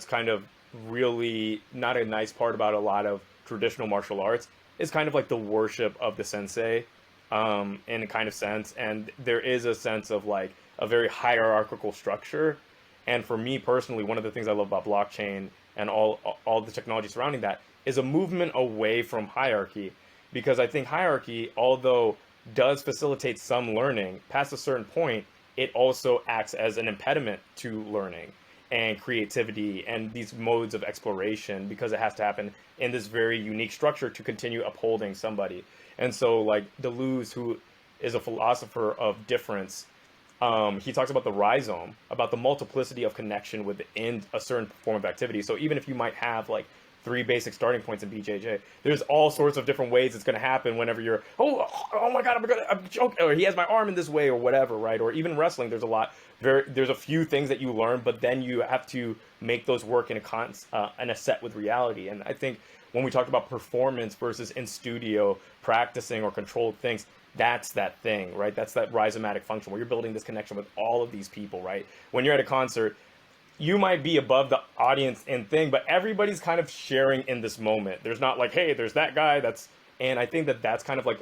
kind of really not a nice part about a lot of traditional martial arts is kind of like the worship of the sensei, in a kind of sense, and there is a sense of like a very hierarchical structure. And for me personally, one of the things I love about blockchain and all the technology surrounding that is a movement away from hierarchy, because I think hierarchy, although does facilitate some learning, past a certain point, it also acts as an impediment to learning and creativity and these modes of exploration, because it has to happen in this very unique structure to continue upholding somebody. And so, like Deleuze, who is a philosopher of difference, he talks about the rhizome, about the multiplicity of connection within a certain form of activity. So even if you might have like three basic starting points in BJJ, there's all sorts of different ways it's going to happen whenever you're, oh my God, I'm joking, or he has my arm in this way, or whatever, right? Or even wrestling, there's a few things that you learn, but then you have to make those work in a set with reality. And I think when we talked about performance versus in studio practicing or controlled things, that's that thing, right? That's that rhizomatic function where you're building this connection with all of these people, right? When you're at a concert, you might be above the audience and thing, but everybody's kind of sharing in this moment. There's not like, hey, there's that guy. And I think that that's kind of like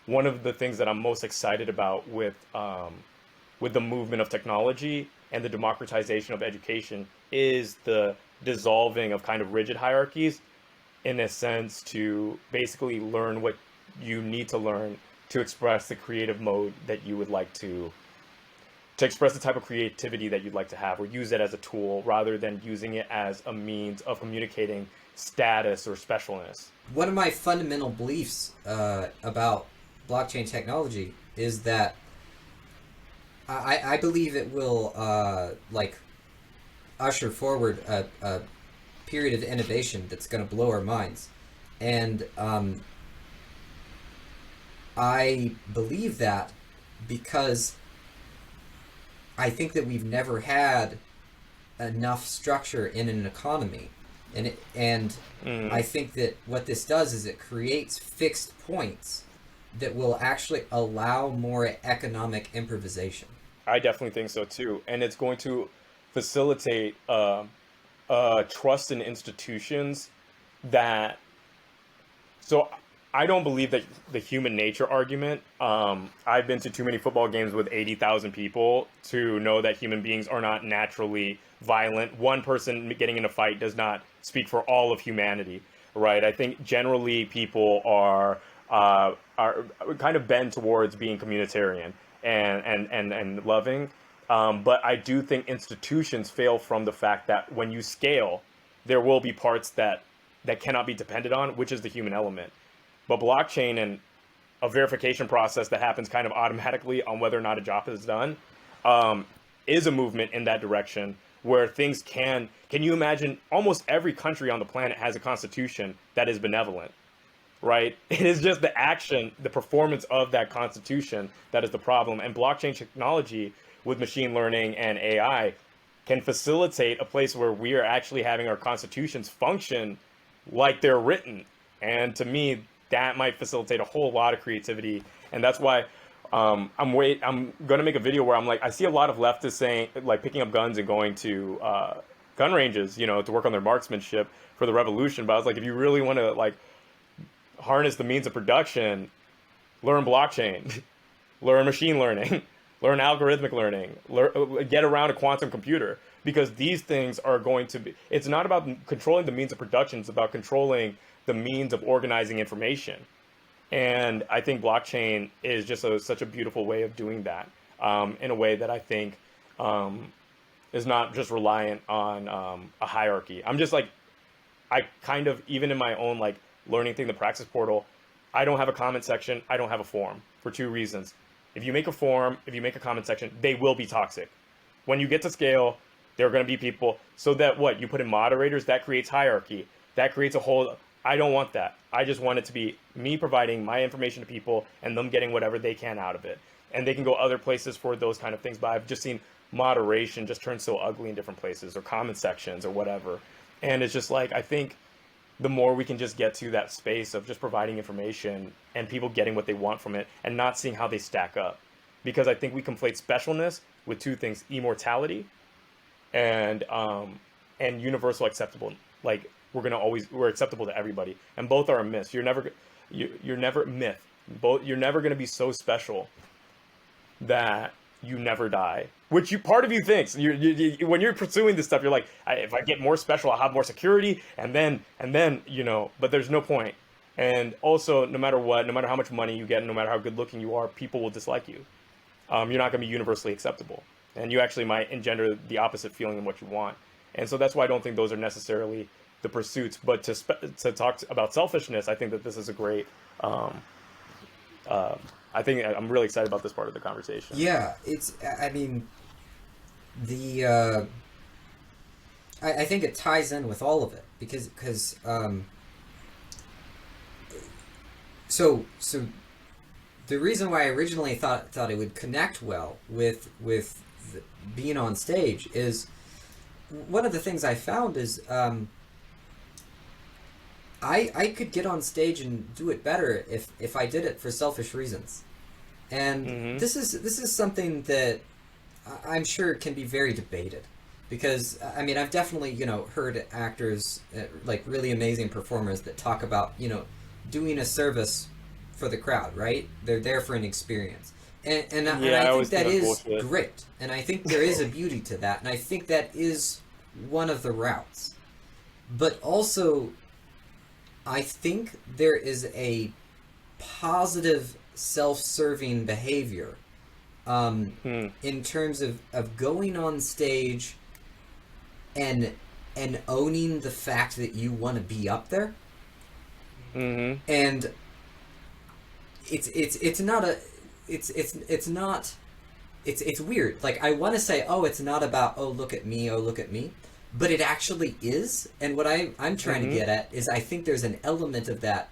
one of the things that I'm most excited about with the movement of technology and the democratization of education is the dissolving of kind of rigid hierarchies, in a sense, to basically learn what you need to learn to express the creative mode that you would like to express the type of creativity that you'd like to have, or use it as a tool rather than using it as a means of communicating status or specialness. One of my fundamental beliefs about blockchain technology is that I believe it will like usher forward a period of innovation that's going to blow our minds, and I believe that because I think that we've never had enough structure in an economy, and I Mm, think that what this does is it creates fixed points that will actually allow more economic improvisation. I definitely think so too, and it's going to facilitate trust in institutions that. So I don't believe that the human nature argument. I've been to too many football games with 80,000 people to know that human beings are not naturally violent. One person getting in a fight does not speak for all of humanity, right? I think generally people are kind of bend towards being communitarian and loving. But I do think institutions fail from the fact that when you scale, there will be parts that cannot be depended on, which is the human element. But blockchain and a verification process that happens kind of automatically on whether or not a job is done, um, is a movement in that direction where things can you imagine almost every country on the planet has a constitution that is benevolent, right? It is just the action, the performance of that constitution that is the problem. And blockchain technology with machine learning and AI can facilitate a place where we are actually having our constitutions function like they're written. And to me, that might facilitate a whole lot of creativity. And that's why I'm gonna make a video where I'm like, I see a lot of leftists saying like picking up guns and going to gun ranges, to work on their marksmanship for the revolution. But I was like, if you really want to like harness the means of production, learn blockchain, learn machine learning, learn algorithmic learning, get around a quantum computer, because these things are going to be, it's not about controlling the means of production, it's about controlling the means of organizing information. And I think blockchain is just such a beautiful way of doing that, in a way that I think is not just reliant on a hierarchy. I'm just like, I kind of, even in my own like learning thing, the Praxis portal, I don't have a comment section, I don't have a forum for two reasons. If you make a forum, if you make a comment section, they will be toxic. When you get to scale, there are going to be people, so that what you put in moderators, that creates hierarchy. That creates a whole, I don't want that. I just want it to be me providing my information to people and them getting whatever they can out of it. And they can go other places for those kind of things. But I've just seen moderation just turn so ugly in different places, or comment sections or whatever. And it's just like, I think the more we can just get to that space of just providing information and people getting what they want from it and not seeing how they stack up. Because I think we conflate specialness with two things: immortality and universal acceptable. Like, we're acceptable to everybody, and both are a myth. You're never myth. You're never going to be so special that you never die, which part of you thinks. When you're pursuing this stuff, you're like, if I get more special, I'll have more security, and then but there's no point. And also, no matter what, no matter how much money you get, no matter how good looking you are, people will dislike you. You're not going to be universally acceptable, and you actually might engender the opposite feeling in what you want. And so that's why I don't think those are necessarily the pursuits. But to talk about selfishness, I think that this is a great. I think I'm really excited about this part of the conversation. Yeah, I mean, I think it ties in with all of it because so the reason why I originally thought it would connect well with being on stage is, one of the things I found is I could get on stage and do it better if I did it for selfish reasons. And this is something that I'm sure can be very debated, because I mean, I've definitely heard actors, like really amazing performers, that talk about doing a service for the crowd, right? They're there for an experience. And I think that is bullshit. Great. And I think there is a beauty to that. And I think that is one of the routes. But also, I think there is a positive self-serving behavior in terms of going on stage and owning the fact that you want to be up there. And it's weird. Like, I want to say, oh, it's not about, oh, look at me, but it actually is. And what I'm trying to get at is, I think there's an element of that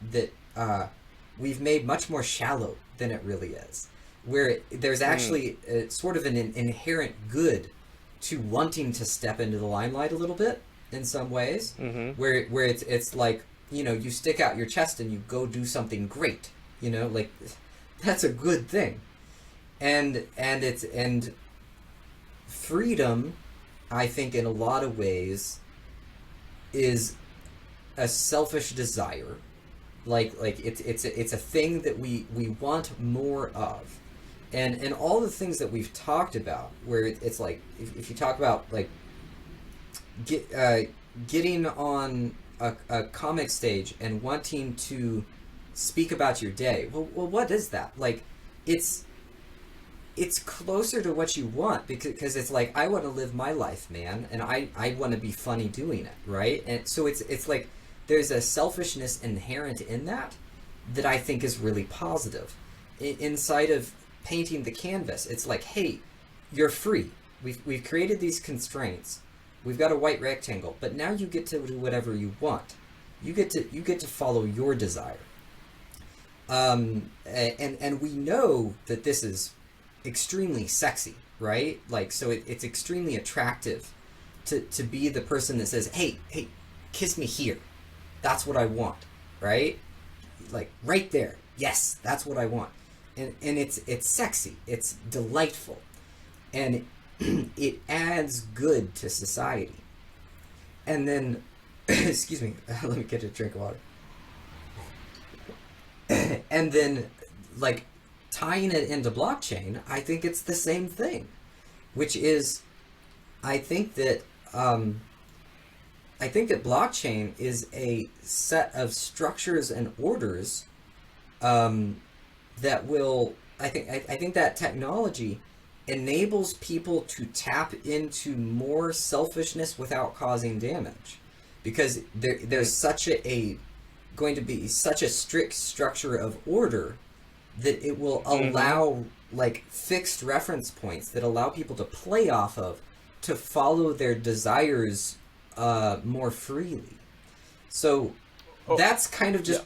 we've made much more shallow than it really is, where there's actually sort of an inherent good to wanting to step into the limelight a little bit in some ways, where it's like, you stick out your chest and you go do something great, like, that's a good thing. And freedom, I think, in a lot of ways, is a selfish desire. Like it's a thing that we want more of, and all the things that we've talked about, where it's like, if you talk about like getting on a comic stage and wanting to speak about your day, well, what is that? Like, it's closer to what you want, because it's like, I want to live my life, man, and I want to be funny doing it, right? And so it's like, there's a selfishness inherent in that I think is really positive. Inside of painting the canvas, it's like, hey, you're free. We've created these constraints. We've got a white rectangle, but now you get to do whatever you want. You get to follow your desire. And we know that this is extremely sexy, right? Like, so it's extremely attractive to be the person that says, hey, kiss me here. That's what I want, right? Like, right there. Yes, that's what I want. And it's sexy. It's delightful. And it adds good to society. And then, excuse me, let me get a drink of water. And then, like, tying it into blockchain, I think it's the same thing, which is, I think that um, I think that blockchain is a set of structures and orders um, that will. I think that technology enables people to tap into more selfishness without causing damage, because there's such a going to be such a strict structure of order that it will Mm-hmm. allow like fixed reference points that allow people to play off of to follow their desires more freely. So Oh, that's kind of yeah. just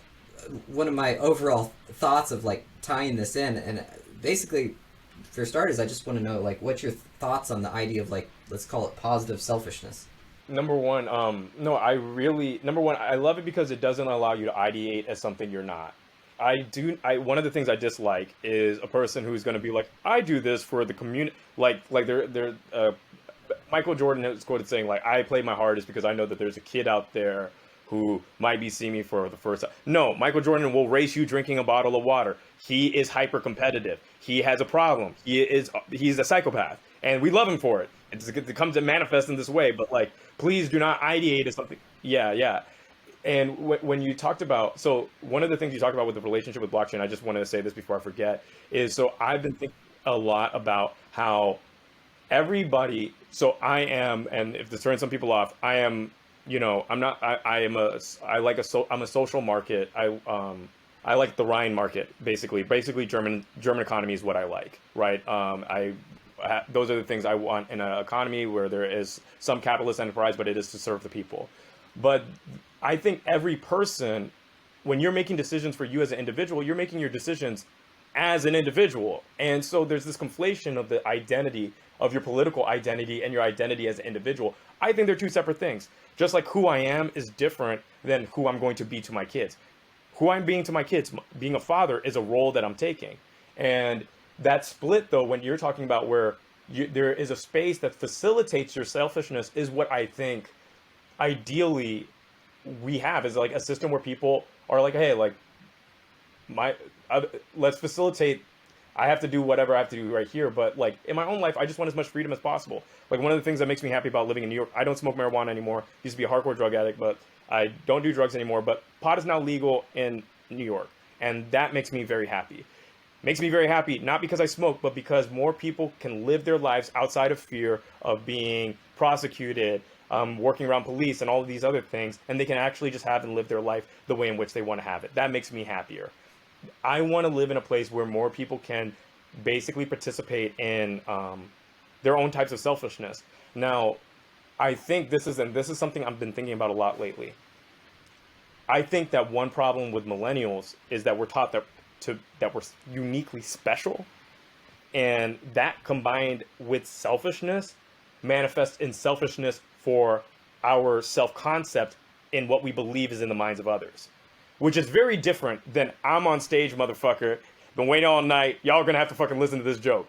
one of my overall thoughts of like tying this in. And basically, for starters, I just want to know like what's your thoughts on the idea of like, let's call it positive selfishness. Number one, no, I really, number one, I love it because it doesn't allow you to ideate as something you're not. One of the things I dislike is a person who's going to be like, I do this for the community. Michael Jordan is quoted saying, like, I play my hardest because I know that there's a kid out there who might be seeing me for the first time. No, Michael Jordan will race you drinking a bottle of water. He is hyper competitive. He has a problem. He's a psychopath, and we love him for it. It comes to manifest in this way, but like, please do not ideate as something. Yeah, yeah. And when you talked about, so one of the things you talked about with the relationship with blockchain, I just wanted to say this before I forget, is so I've been thinking a lot about how everybody, so I am, and if this turns some people off, I am, I'm not, I am a, I like a, so I'm a social market. I like the Rhine market, basically German economy is what I like, right? Those are the things I want in an economy where there is some capitalist enterprise, but it is to serve the people. But I think every person, when you're making decisions for you as an individual, you're making your decisions as an individual. And so there's this conflation of the identity of your political identity and your identity as an individual. I think they're two separate things. Just like who I am is different than who I'm going to be to my kids. Who I'm being to my kids, being a father, is a role that I'm taking. And that split, though, when you're talking about where there is a space that facilitates your selfishness, is what I think ideally we have is like a system where people are like, hey, like my let's facilitate. I have to do whatever I have to do right here, but like in my own life, I just want as much freedom as possible. Like one of the things that makes me happy about living in New York, I don't smoke marijuana anymore. Used to be a hardcore drug addict, but I don't do drugs anymore. But pot is now legal in New York, and that makes me very happy. Makes me very happy, not because I smoke, but because more people can live their lives outside of fear of being prosecuted, working around police, and all of these other things, and they can actually just have and live their life the way in which they want to have it. That makes me happier. I want to live in a place where more people can basically participate in their own types of selfishness. Now, I think this is something I've been thinking about a lot lately. I think that one problem with millennials is that we're taught that we're uniquely special, and that combined with selfishness manifests in selfishness for our self-concept in what we believe is in the minds of others, which is very different than I'm on stage, motherfucker, been waiting all night, y'all are gonna have to fucking listen to this joke.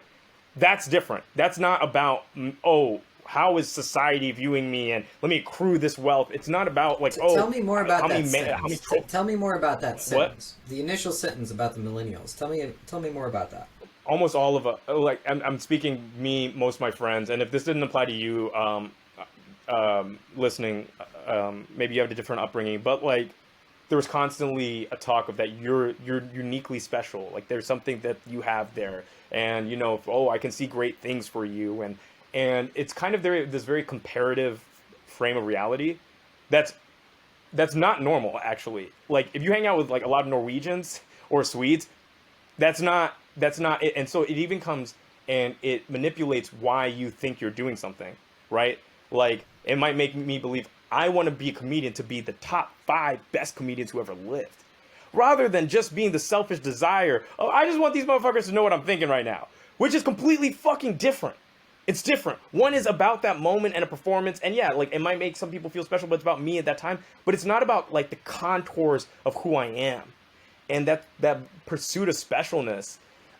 That's different. That's not about, oh, how is society viewing me and let me accrue this wealth. It's not about like, Tell oh, me more about how that many how many sentence. Tell me more about that what. sentence. The initial sentence about the millennials. Tell me more about that. Almost all of like I'm speaking me, most of my friends, and if this didn't apply to you, listening, maybe you have a different upbringing, but like there was constantly a talk of that you're uniquely special. Like there's something that you have there, and oh, I can see great things for you, and it's kind of this very comparative frame of reality that's not normal actually. Like if you hang out with like a lot of Norwegians or Swedes, that's not it. And so it even comes and it manipulates why you think you're doing something, right? Like it might make me believe I want to be a comedian to be the top 5 best comedians who ever lived, rather than just being the selfish desire of I just want these motherfuckers to know what I'm thinking right now, which is completely fucking different. It's different. One is about that moment and a performance, and yeah, like it might make some people feel special, but it's about me at that time. But it's not about like the contours of who I am, and that pursuit of specialness,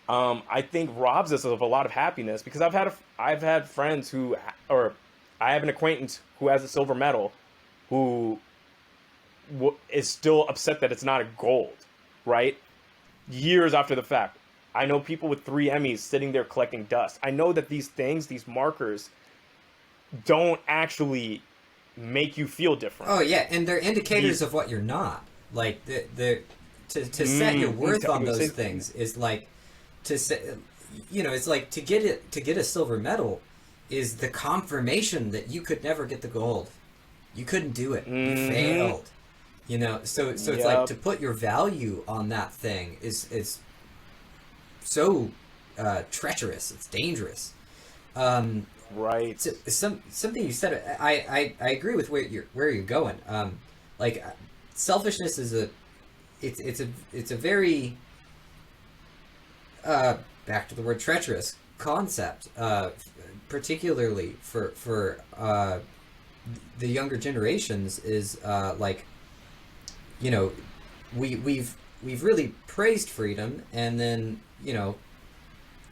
I think robs us of a lot of happiness. Because I've had friends or I have an acquaintance who has a silver medal, who is still upset that it's not a gold, right? Years after the fact. I know people with 3 Emmys sitting there collecting dust. I know that these things, these markers, don't actually make you feel different. Oh yeah, and they're indicators These, of what you're not. Like the to set your worth on those say, things is like to say, it's like to get a silver medal is the confirmation that you could never get the gold. You couldn't do it. You failed. So it's like to put your value on that thing is so treacherous. It's dangerous. Right. So, something you said, I agree with where you're going. Like selfishness is it's a very back to the word treacherous concept, particularly for the younger generations. Is like, we've really praised freedom, and then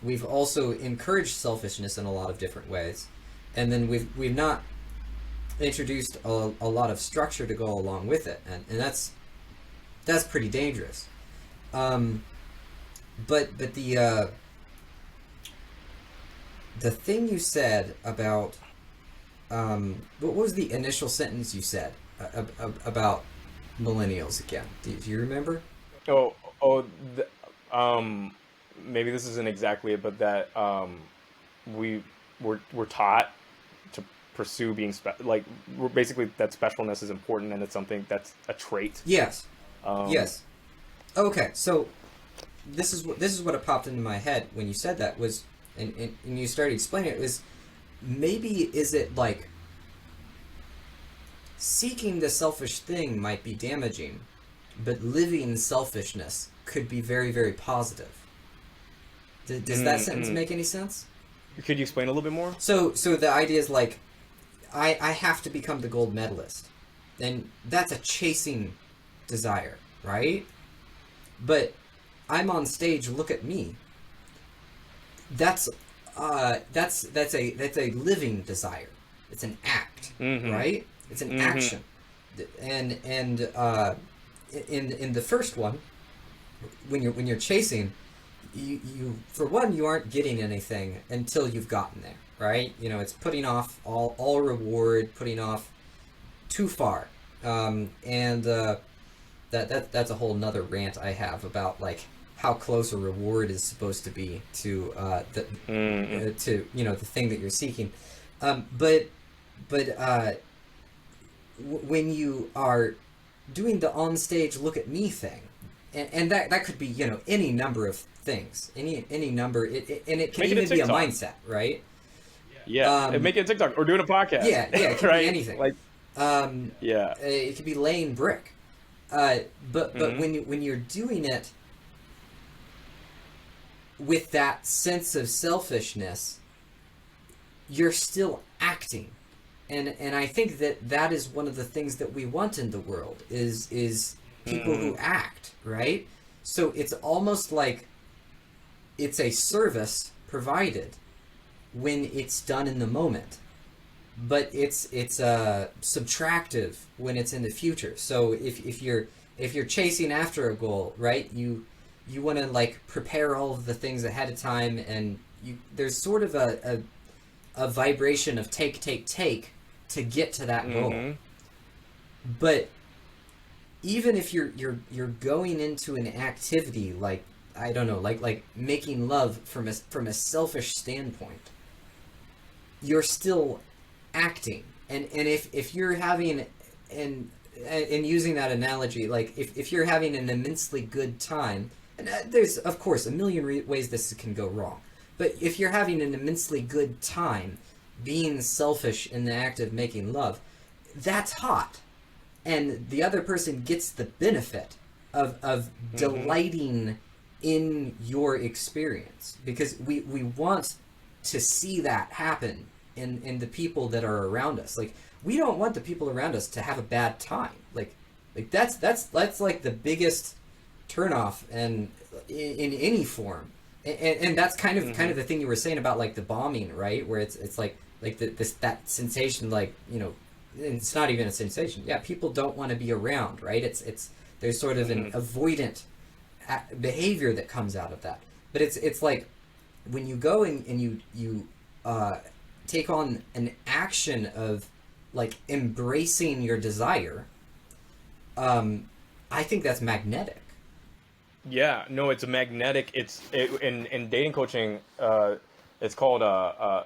we've also encouraged selfishness in a lot of different ways, and then we've not introduced a lot of structure to go along with it, and that's pretty dangerous. But the thing you said about what was the initial sentence you said about millennials again? Do you remember? Oh, maybe this isn't exactly it, but that we're taught to pursue being like, we're basically, that specialness is important, and it's something that's a trait. Yes. Yes. Okay. So this is what it popped into my head when you said that was, and you started explaining it, was maybe is it like seeking the selfish thing might be damaging, but living selfishness could be very, very positive. Does that sentence make any sense? Could you explain a little bit more? So the idea is like, I have to become the gold medalist, and that's a chasing desire, right? But I'm on stage, look at me. That's a living desire. It's an act, right? It's an action, and in the first one, when you're chasing, you for one, you aren't getting anything until you've gotten there, right? It's putting off all reward, putting off too far, and that's a whole nother rant I have about like how close a reward is supposed to be to the thing that you're seeking, but when you are doing the on stage look at me thing, and that could be any number of things, any number, and it can even be a mindset, right? Yeah, make it a TikTok or doing a podcast. Yeah, it can right? be anything. Like, it could be laying brick, but when you're doing it with that sense of selfishness, you're still acting, and I think that is one of the things that we want in the world is people who act, right? So it's almost like it's a service provided when it's done in the moment, but it's subtractive when it's in the future. So if you're chasing after a goal, right, you want to like prepare all of the things ahead of time, and there's sort of a vibration of take to get to that goal. But even if you're going into an activity like, I don't know, like making love from a selfish standpoint, you're still acting. And if you're having and using that analogy, like if you're having an immensely good time, and there's of course a million ways this can go wrong, but if you're having an immensely good time being selfish in the act of making love, that's hot, and the other person gets the benefit of delighting in your experience, because we want to see that happen in the people that are around us. Like, we don't want the people around us to have a bad time. Like that's like the biggest turnoff, and in any form, and that's kind of the thing you were saying about like the bombing, right? Where it's like that sensation, like, it's not even a sensation. Yeah, people don't want to be around, right? It's there's sort of an avoidant behavior that comes out of that. But it's like when you go and you uh, take on an action of like embracing your desire. Um, I think that's magnetic. Yeah, no, it's a magnetic. In dating coaching, it's called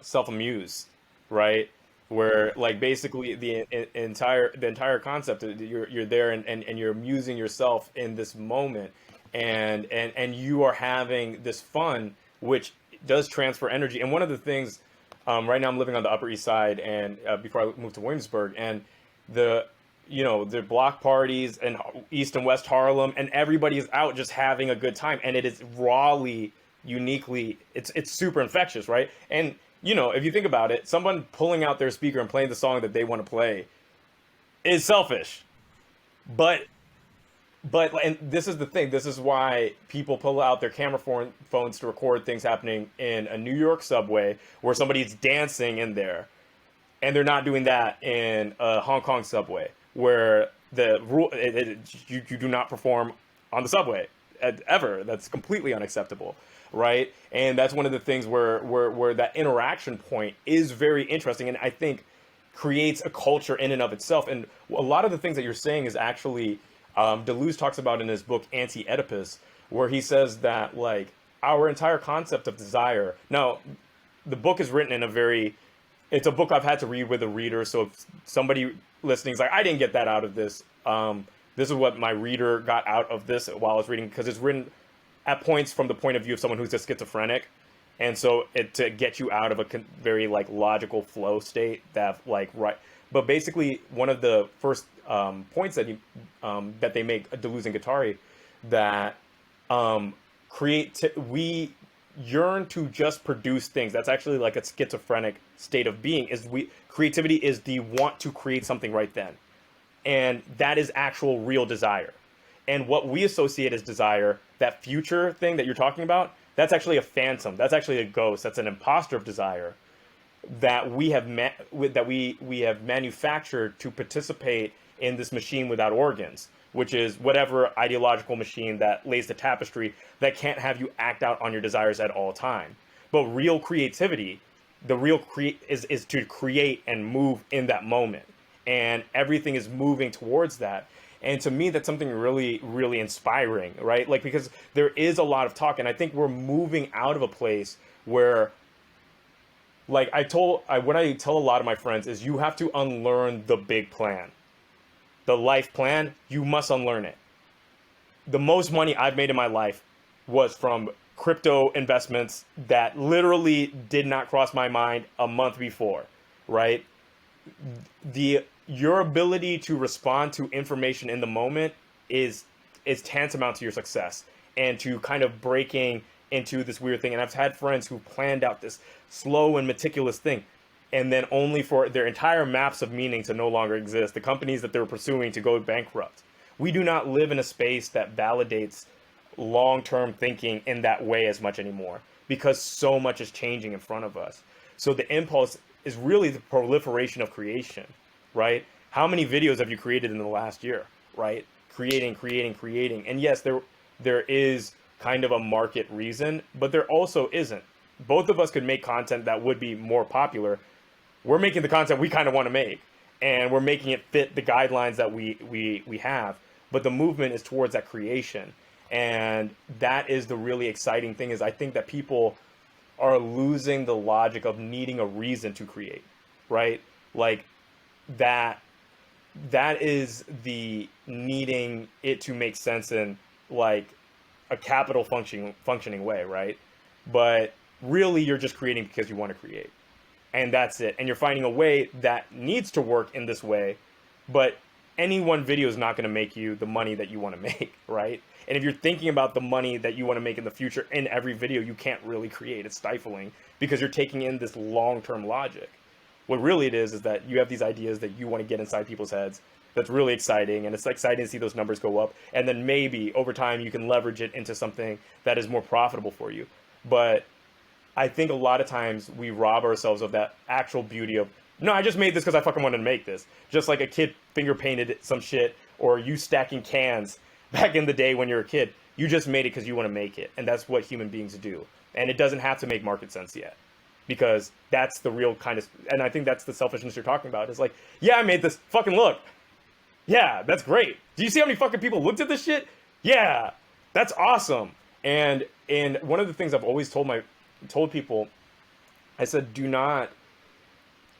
self amuse, right? Where like basically the entire concept, you're there and you're amusing yourself in this moment, and you are having this fun, which does transfer energy. And one of the things, right now I'm living on the Upper East Side, and before I moved to Williamsburg, and the the block parties in East and West Harlem, and everybody is out just having a good time, and it is rawly, uniquely, it's super infectious, right? And if you think about it, someone pulling out their speaker and playing the song that they want to play is selfish, but and this is the thing. This is why people pull out their camera phones to record things happening in a New York subway where somebody's dancing in there, and they're not doing that in a Hong Kong subway where the rule you do not perform on the subway ever. That's completely unacceptable, right? And that's one of the things where that interaction point is very interesting, and I think creates a culture in and of itself. And a lot of the things that you're saying is actually Deleuze talks about in his book Anti-Oedipus, where he says that like our entire concept of desire. Now, the book is written in a very it's a book I've had to read with a reader. So if somebody listening is like, I didn't get that out of this, this is what my reader got out of this while I was reading, because it's written at points from the point of view of someone who's a schizophrenic. And so to get you out of a very like logical flow state that like, right. But basically one of the first points that they make, Deleuze and Guattari, that we yearn to just produce things. That's actually like a schizophrenic state of being. Creativity is the want to create something right then, and that is actual real desire. And what we associate as desire, that future thing that you're talking about, that's actually a phantom. That's actually a ghost. That's an imposter of desire that we have we have manufactured to participate in this machine without organs, which is whatever ideological machine that lays the tapestry that can't have you act out on your desires at all time. But real creativity, the real is to create and move in that moment, and everything is moving towards that. And to me, that's something really, really inspiring, right? Like, because there is a lot of talk, and I think we're moving out of a place where, like what I tell a lot of my friends is, you have to unlearn the big plan. The life plan, you must unlearn it. The most money I've made in my life was from crypto investments that literally did not cross my mind a month before, right? Your ability to respond to information in the moment is tantamount to your success, and to kind of breaking into this weird thing. And I've had friends who planned out this slow and meticulous thing, and then only for their entire maps of meaning to no longer exist, the companies that they're pursuing to go bankrupt. We do not live in a space that validates long-term thinking in that way as much anymore, because so much is changing in front of us. So the impulse is really the proliferation of creation, right? How many videos have you created in the last year, right? Creating. And yes, there is kind of a market reason, but there also isn't. Both of us could make content that would be more popular. We're making the content we kind of want to make, and we're making it fit the guidelines that we have. But the movement is towards that creation. And that is the really exciting thing, is I think that people are losing the logic of needing a reason to create, right? Like that is the needing it to make sense in like a capital functioning way, right? But really you're just creating because you want to create. And that's it. And you're finding a way that needs to work in this way, but any one video is not going to make you the money that you want to make, right? And if you're thinking about the money that you want to make in the future in every video, you can't really create. It's stifling, because you're taking in this long-term logic. What really it is that you have these ideas that you want to get inside people's heads. That's really exciting, and it's exciting to see those numbers go up. And then maybe over time you can leverage it into something that is more profitable for you. But I think a lot of times we rob ourselves of that actual beauty of, no, I just made this because I fucking wanted to make this. Just like a kid finger painted some shit, or you stacking cans back in the day when you're a kid. You just made it because you want to make it, and that's what human beings do. And it doesn't have to make market sense yet, because that's the real kind of. And I think that's the selfishness you're talking about. It's like, yeah, I made this. Fucking look. Yeah, that's great. Do you see how many fucking people looked at this shit? Yeah, that's awesome. And one of the things I've always told people, I said, do not.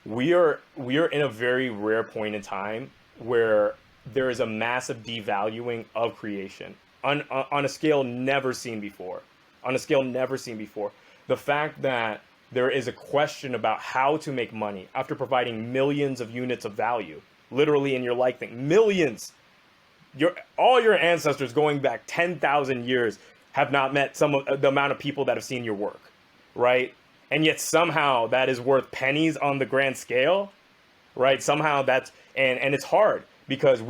We are in a very rare point in time where there is a massive devaluing of creation on a scale never seen before. On a scale never seen before. The fact that there is a question about how to make money after providing millions of units of value, literally in your like thing, millions. All your ancestors going back 10,000 years have not met some of the amount of people that have seen your work, right? And yet somehow that is worth pennies on the grand scale, right? Somehow that's, and it's hard because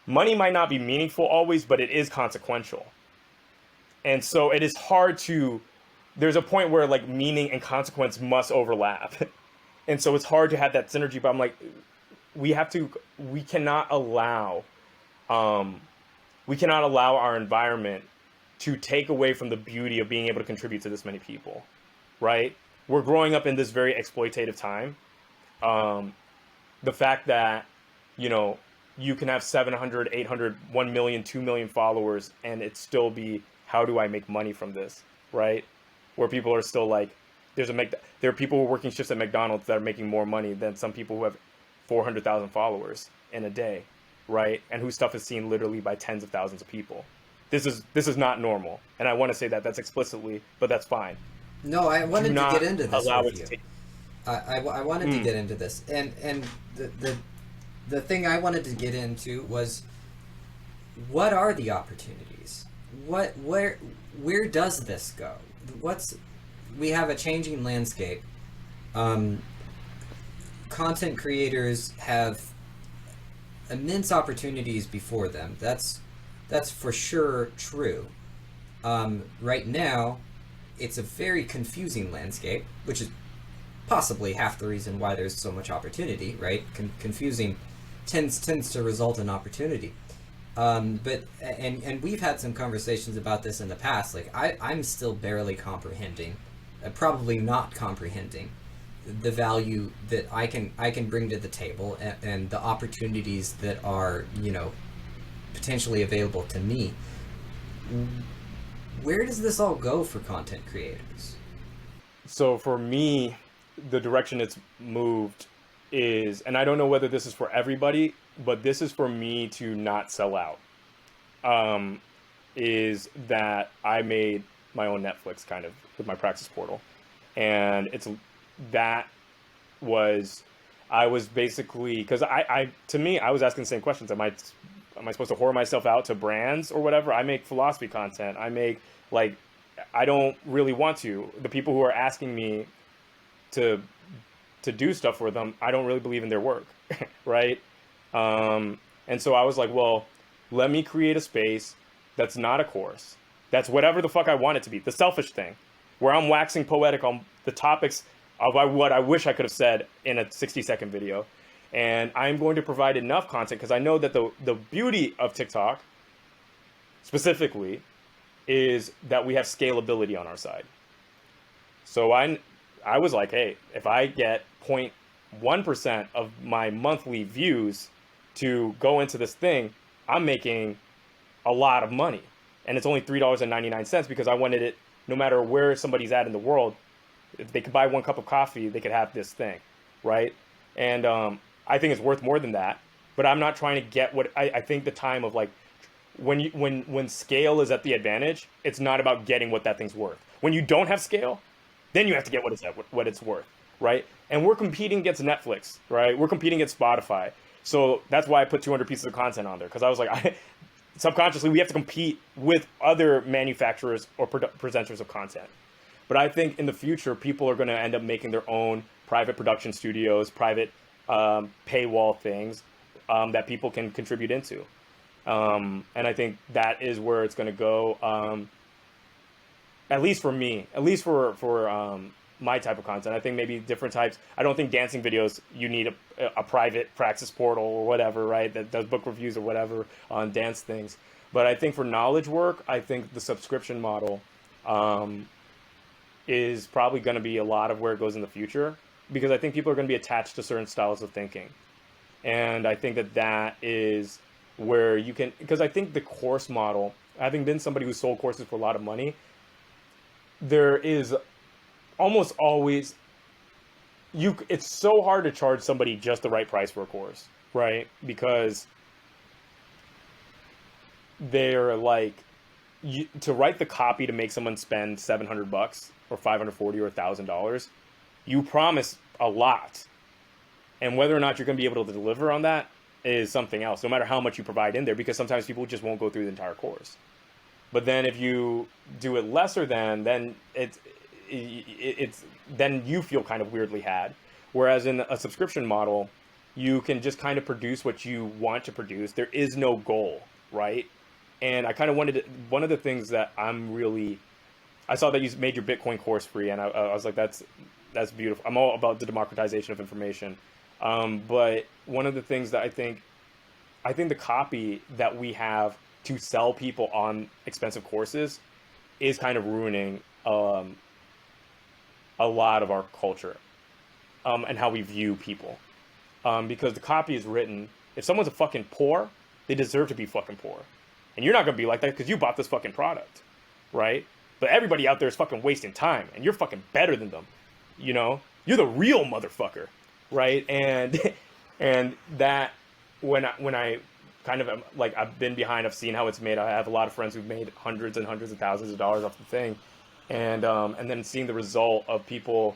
money might not be meaningful always, but it is consequential. And so it is hard there's a point where like meaning and consequence must overlap. And so it's hard to have that synergy, but I'm like, we cannot allow our environment to take away from the beauty of being able to contribute to this many people, right? We're growing up in this very exploitative time. The fact that, you can have 700, 800, 1 million, 2 million followers and it still be, how do I make money from this, right? Where people are still like, there are people who are working shifts at McDonald's that are making more money than some people who have 400,000 followers in a day, right? And whose stuff is seen literally by tens of thousands of people. This is not normal, and I want to say that's explicitly, but that's fine. No, I wanted to get into this with you. Take... I wanted to get into this, and the thing I wanted to get into was, what are the opportunities? Where does this go? We have a changing landscape. Content creators have immense opportunities before them. That's for sure true. Right now, it's a very confusing landscape, which is possibly half the reason why there's so much opportunity, right? Confusing tends to result in opportunity. But we've had some conversations about this in the past. Like I'm still barely comprehending, probably not comprehending, the value that I can bring to the table and the opportunities that are potentially available to me. Where does this all go for content creators? So for me, the direction it's moved is, and I don't know whether this is for everybody, but this is for me to not sell out. Is that I made my own Netflix kind of with my Praxis portal, and I was basically, because to me I was asking the same questions. Am I supposed to whore myself out to brands or whatever? I make philosophy content. I don't really want to. The people who are asking me to do stuff for them, I don't really believe in their work, right? And so I was like, well, let me create a space that's not a course. That's whatever the fuck I want it to be. The selfish thing, where I'm waxing poetic on the topics of what I wish I could have said in a 60-second video. And I'm going to provide enough content because I know that the beauty of TikTok specifically is that we have scalability on our side. So I was like, hey, if I get 0.1% of my monthly views to go into this thing, I'm making a lot of money. And it's only $3.99 because I wanted it, no matter where somebody's at in the world, if they could buy one cup of coffee, they could have this thing, right? And I think it's worth more than that. But I'm not trying to get what I think the time of like, when scale is at the advantage, it's not about getting what that thing's worth. When you don't have scale, then you have to get what it's worth, right? And we're competing against Netflix, right? We're competing against Spotify. So that's why I put 200 pieces of content on there, because I was like, subconsciously, we have to compete with other manufacturers or presenters of content. But I think in the future, people are going to end up making their own private production studios, private paywall things that people can contribute into. And I think that is where it's going to go. At least for me, at least for my type of content. I think maybe different types. I don't think dancing videos, you need a private Praxis portal or whatever, right? That does book reviews or whatever on dance things. But I think for knowledge work, I think the subscription model um, is probably going to be a lot of where it goes in the future, because I think people are going to be attached to certain styles of thinking. And I think that that is where you can, because I think the course model, having been somebody who sold courses for a lot of money, there is almost always it's so hard to charge somebody just the right price for a course, right? Because they're like, to write the copy to make someone spend $700 or 540 or $1,000, you promise a lot, and whether or not you're going to be able to deliver on that is something else. No matter how much you provide in there, because sometimes people just won't go through the entire course. But then if you do it lesser than, then it's then you feel kind of weirdly had. Whereas in a subscription model, you can just kind of produce what you want to produce. There is no goal, right? And I kind of wanted to, one of the things that I saw that you made your Bitcoin course free, and I was like, that's beautiful. I'm all about the democratization of information. But one of the things that I think the copy that we have to sell people on expensive courses is kind of ruining a lot of our culture, and how we view people. Because the copy is written, if someone's a fucking poor, they deserve to be fucking poor. And you're not going to be like that because you bought this fucking product, right? But everybody out there is fucking wasting time, and you're fucking better than them. You know? You're the real motherfucker, right? And and that, when I kind of am, like, I've been behind, I've seen how it's made. I have a lot of friends who've made hundreds and hundreds of thousands of dollars off the thing. And then seeing the result of people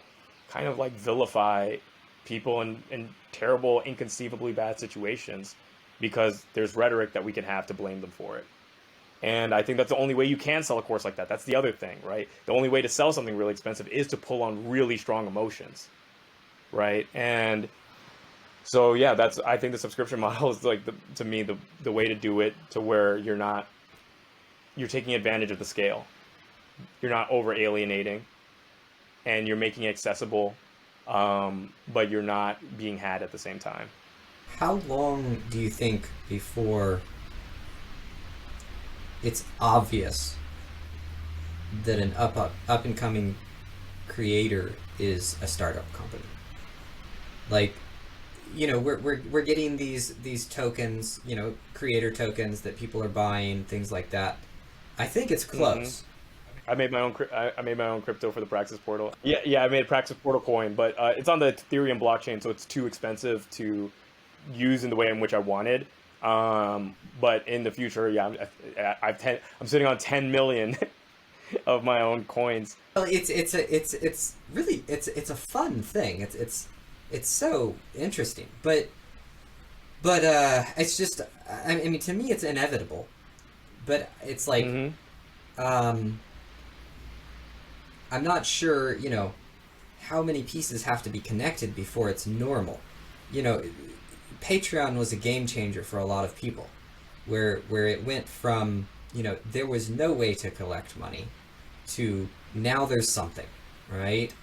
kind of like vilify people in terrible, inconceivably bad situations, because there's rhetoric that we can have to blame them for it. And I think that's the only way you can sell a course like that. That's the other thing, right? The only way to sell something really expensive is to pull on really strong emotions, right? And so, yeah, I think the subscription model is like, to me, the way to do it, to where you're taking advantage of the scale. You're not over alienating, and you're making it accessible, but you're not being had at the same time. How long do you think before it's obvious that an up and coming creator is a startup company? Like, we're getting these tokens, creator tokens that people are buying, things like that. I think it's Mm-hmm. close. I made my own crypto for the Praxis portal. Yeah, yeah, I made a Praxis portal coin, but it's on the Ethereum blockchain, so it's too expensive to use in the way in which I wanted. But in the future, yeah, I'm sitting on 10 million of my own coins. Well, it's really it's a fun thing. It's so interesting, but it's just, I mean, to me it's inevitable. But it's like, Hmm. um, I'm not sure, how many pieces have to be connected before it's normal. You know, Patreon was a game changer for a lot of people, where it went from, there was no way to collect money, to now there's something, right?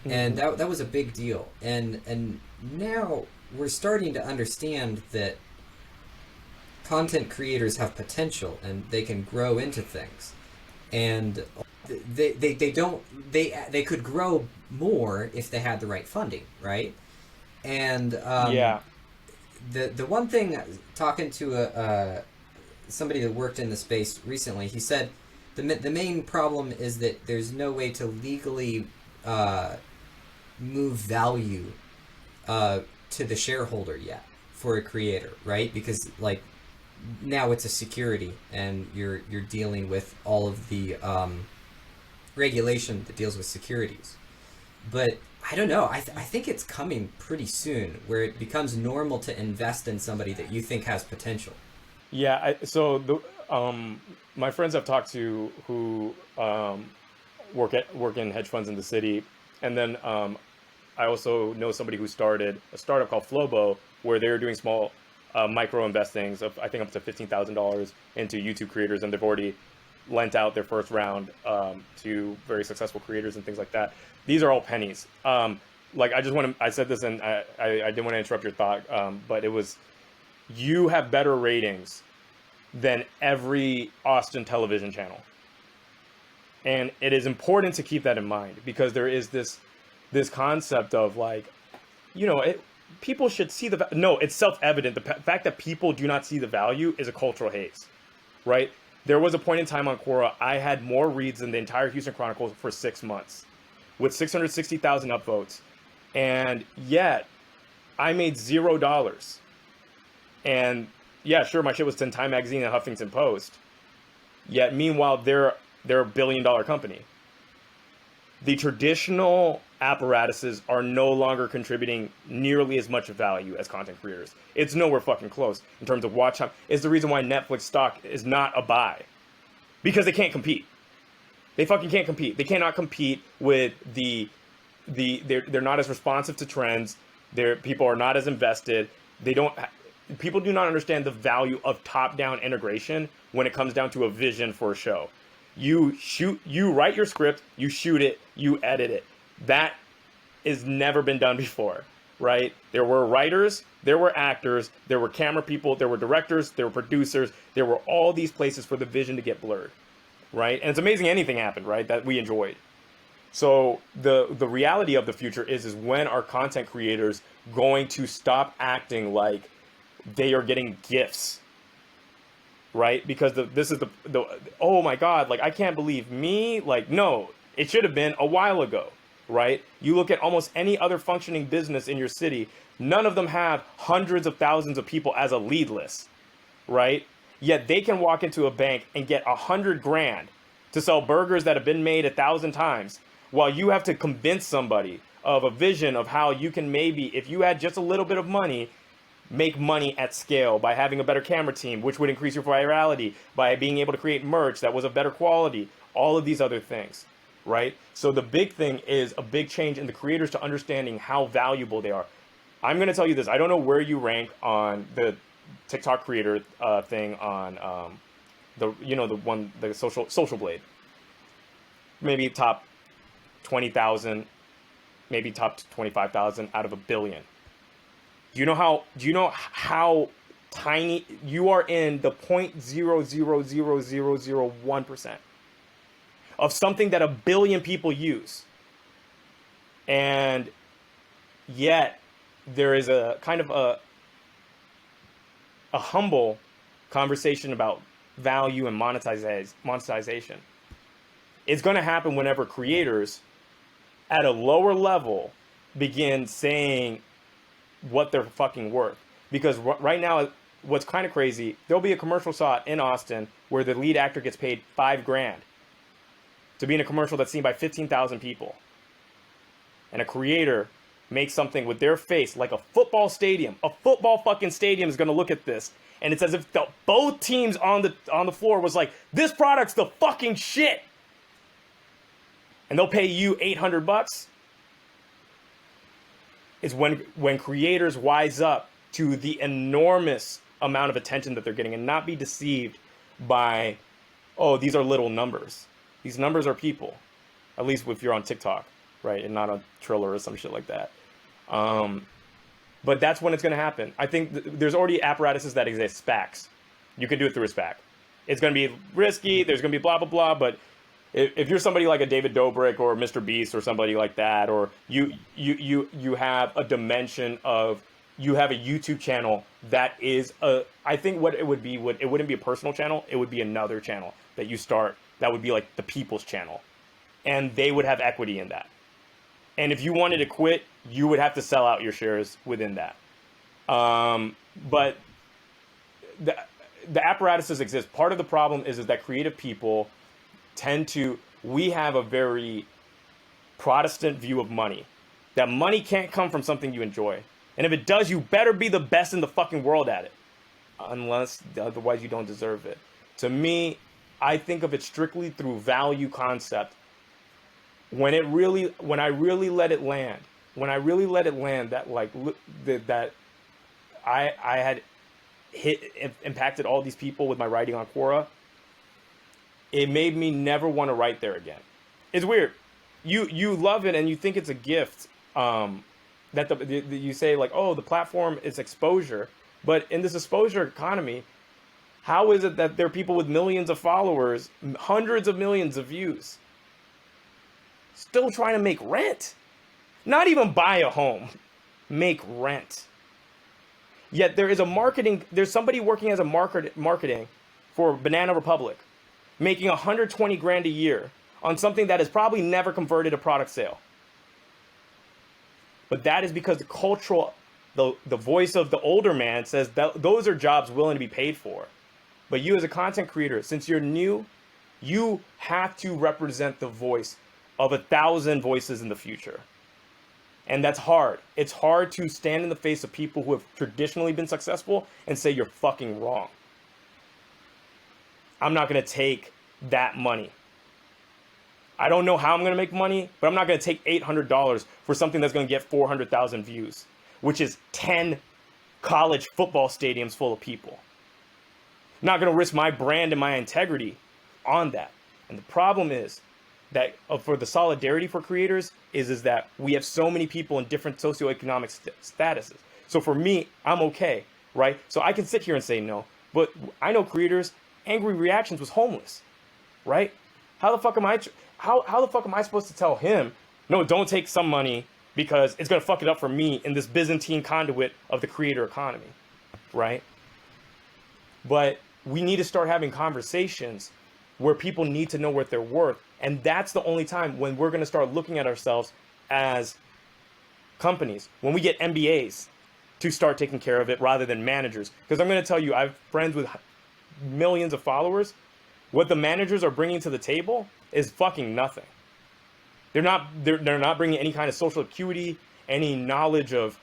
And Hmm. that was a big deal. And now we're starting to understand that content creators have potential and they can grow into things, and they don't they could grow more if they had the right funding, right? And Yeah. the one thing, talking to somebody that worked in the space recently, he said the main problem is that there's no way to legally uh, move value to the shareholder yet for a creator, right? Because, like, now it's a security, and you're dealing with all of the regulation that deals with securities. But I don't know. I think it's coming pretty soon, where it becomes normal to invest in somebody that you think has potential. Yeah, so my friends I've talked to who work in hedge funds in the city, and then I also know somebody who started a startup called Flobo, where they're doing small micro investings of, I think, up to $15,000 into YouTube creators, and they've already lent out their first round to very successful creators and things like that. These are all pennies. Like, I said this, and I didn't want to interrupt your thought, but it was, you have better ratings than every Austin television channel. And it is important to keep that in mind, because there is this concept of like, people should see no, it's self-evident. The fact that people do not see the value is a cultural haze, right? There was a point in time on Quora, I had more reads than the entire Houston Chronicle for 6 months, with 660,000 upvotes, and yet I made $0. And yeah, sure, my shit was in Time Magazine and Huffington Post. Yet meanwhile, they're a billion-dollar company. The traditional apparatuses are no longer contributing nearly as much value as content creators. It's nowhere fucking close in terms of watch time. It's the reason why Netflix stock is not a buy, because they can't compete. They fucking can't compete. They cannot compete with they're not as responsive to trends. People are not as invested. People do not understand the value of top-down integration when it comes down to a vision for a show. You write your script, you shoot it, you edit it. That has never been done before, right? There were writers, there were actors, there were camera people, there were directors, there were producers, there were all these places for the vision to get blurred, right? And it's amazing anything happened, right, that we enjoyed. So the reality of the future is when are content creators going to stop acting like they are getting gifts, right? Because this is the oh my God, like I can't believe me, like no, it should have been a while ago, right? You look at almost any other functioning business in your city, none of them have hundreds of thousands of people as a lead list, right? Yet they can walk into a bank and get 100 grand to sell burgers that have been made 1,000 times, while you have to convince somebody of a vision of how you can maybe, if you had just a little bit of money, make money at scale by having a better camera team, which would increase your virality, by being able to create merch that was of better quality, all of these other things, right? So the big thing is a big change in the creators to understanding how valuable they are. I'm going to tell you this. I don't know where you rank on the TikTok creator thing on the social blade. Maybe top 20,000, maybe top 25,000 out of a billion. Do you know how tiny you are? In the 0.0000001% of something that a billion people use. And yet there is a kind of a humble conversation about value and monetization. It's going to happen whenever creators at a lower level begin saying what they're fucking worth. Because right now, what's kind of crazy, there'll be a commercial shot in Austin where the lead actor gets paid $5 grand to be in a commercial that's seen by 15,000 people. And a creator makes something with their face like a football stadium. A football fucking stadium is going to look at this, and it's as if both teams on the floor was like, this product's the fucking shit. And they'll pay you $800. Is when creators wise up to the enormous amount of attention that they're getting and not be deceived by, oh, these are little numbers. These numbers are people, at least if you're on TikTok, right? And not on Triller or some shit like that. But that's when it's going to happen. I think there's already apparatuses that exist, SPACs. You can do it through a SPAC. It's going to be risky. There's going to be blah, blah, blah. But if you're somebody like a David Dobrik or Mr. Beast or somebody like that, or you have a dimension of, you have a YouTube channel that is I think what it would be, it wouldn't be a personal channel. It would be another channel that you start that would be like the people's channel, and they would have equity in that. And if you wanted to quit, you would have to sell out your shares within that. But the apparatuses exist. Part of the problem is that creative people we have a very Protestant view of money. That money can't come from something you enjoy. And if it does, you better be the best in the fucking world at it. Unless, otherwise you don't deserve it. To me, I think of it strictly through value concept. When I really let it land, that like that I had impacted all these people with my writing on Quora, it made me never want to write there again. It's weird. You love it and you think it's a gift. That you say like, oh, the platform is exposure, but in this exposure economy, How is it that there are people with millions of followers, hundreds of millions of views, still trying to make rent? Not even buy a home, make rent. Yet there's somebody working as a marketing for Banana Republic, making 120 grand a year on something that has probably never converted a product sale. But that is because the voice of the older man says that those are jobs willing to be paid for. But you as a content creator, since you're new, you have to represent the voice of 1,000 voices in the future. And that's hard. It's hard to stand in the face of people who have traditionally been successful and say you're fucking wrong. I'm not going to take that money. I don't know how I'm going to make money, but I'm not going to take $800 for something that's going to get 400,000 views, which is 10 college football stadiums full of people. I'm not going to risk my brand and my integrity on that. And the problem is that for the solidarity for creators is that we have so many people in different socioeconomic statuses. So for me, I'm okay, right? So I can sit here and say no, but I know creators, Angry Reactions was homeless, right? How the fuck am I supposed to tell him, no, don't take some money because it's going to fuck it up for me in this Byzantine conduit of the creator economy, right? But we need to start having conversations where people need to know what they're worth. And that's the only time when we're going to start looking at ourselves as companies. When we get MBAs to start taking care of it rather than managers. Because I'm going to tell you, I have friends with millions of followers. What the managers are bringing to the table is fucking nothing. They're not bringing any kind of social acuity, any knowledge of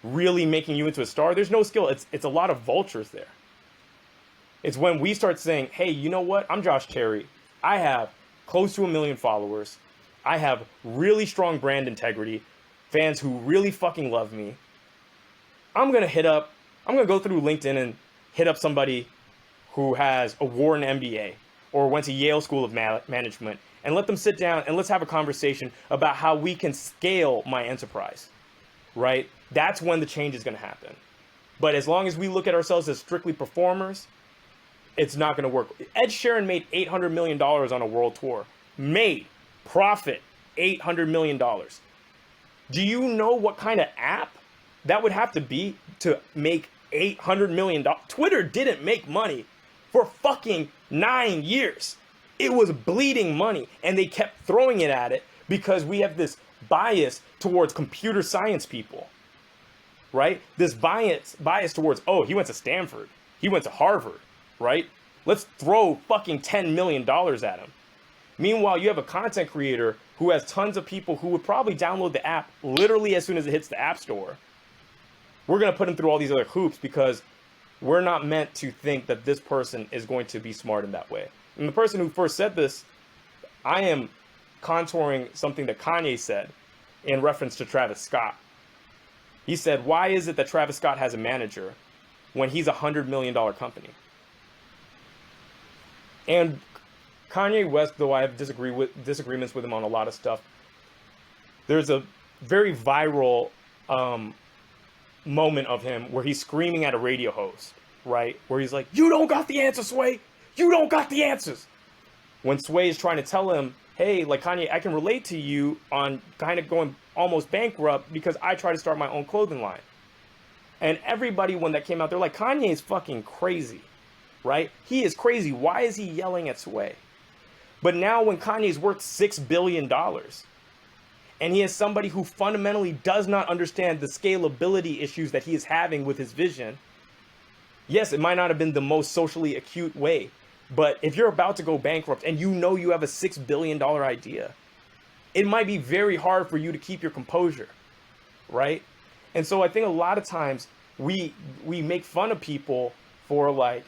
really making you into a star. There's no skill. It's a lot of vultures there. It's when we start saying, hey, you know what? I'm Josh Terry. I have close to 1 million followers. I have really strong brand integrity, fans who really fucking love me. I'm going to go through LinkedIn and hit up somebody who has a Wharton MBA or went to Yale School of Management and let them sit down and let's have a conversation about how we can scale my enterprise, right? That's when the change is going to happen. But as long as we look at ourselves as strictly performers, it's not going to work. Ed Sheeran made $800 million on a world tour. Profit, $800 million. Do you know what kind of app that would have to be to make $800 million? Twitter didn't make money for fucking 9 years. It was bleeding money, and they kept throwing it at it because we have this bias towards computer science people, right? This bias towards, oh, he went to Stanford. He went to Harvard. Right? Let's throw fucking $10 million at him. Meanwhile, you have a content creator who has tons of people who would probably download the app literally as soon as it hits the app store. We're going to put him through all these other hoops because we're not meant to think that this person is going to be smart in that way. And the person who first said this, I am contouring something that Kanye said in reference to Travis Scott. He said, why is it that Travis Scott has a manager when he's $100 million company? And Kanye West, though I have disagreements with him on a lot of stuff, there's a very viral moment of him where he's screaming at a radio host, right? Where he's like, you don't got the answers, Sway. You don't got the answers. When Sway is trying to tell him, hey, like Kanye, I can relate to you on kind of going almost bankrupt because I try to start my own clothing line. And everybody, when that came out, they're like, Kanye is fucking crazy. Right? He is crazy. Why is he yelling at Sway? But now when Kanye's worth $6 billion and he has somebody who fundamentally does not understand the scalability issues that he is having with his vision, yes, it might not have been the most socially acute way, but if you're about to go bankrupt and you know you have a $6 billion idea, it might be very hard for you to keep your composure, right? And so I think a lot of times we make fun of people for like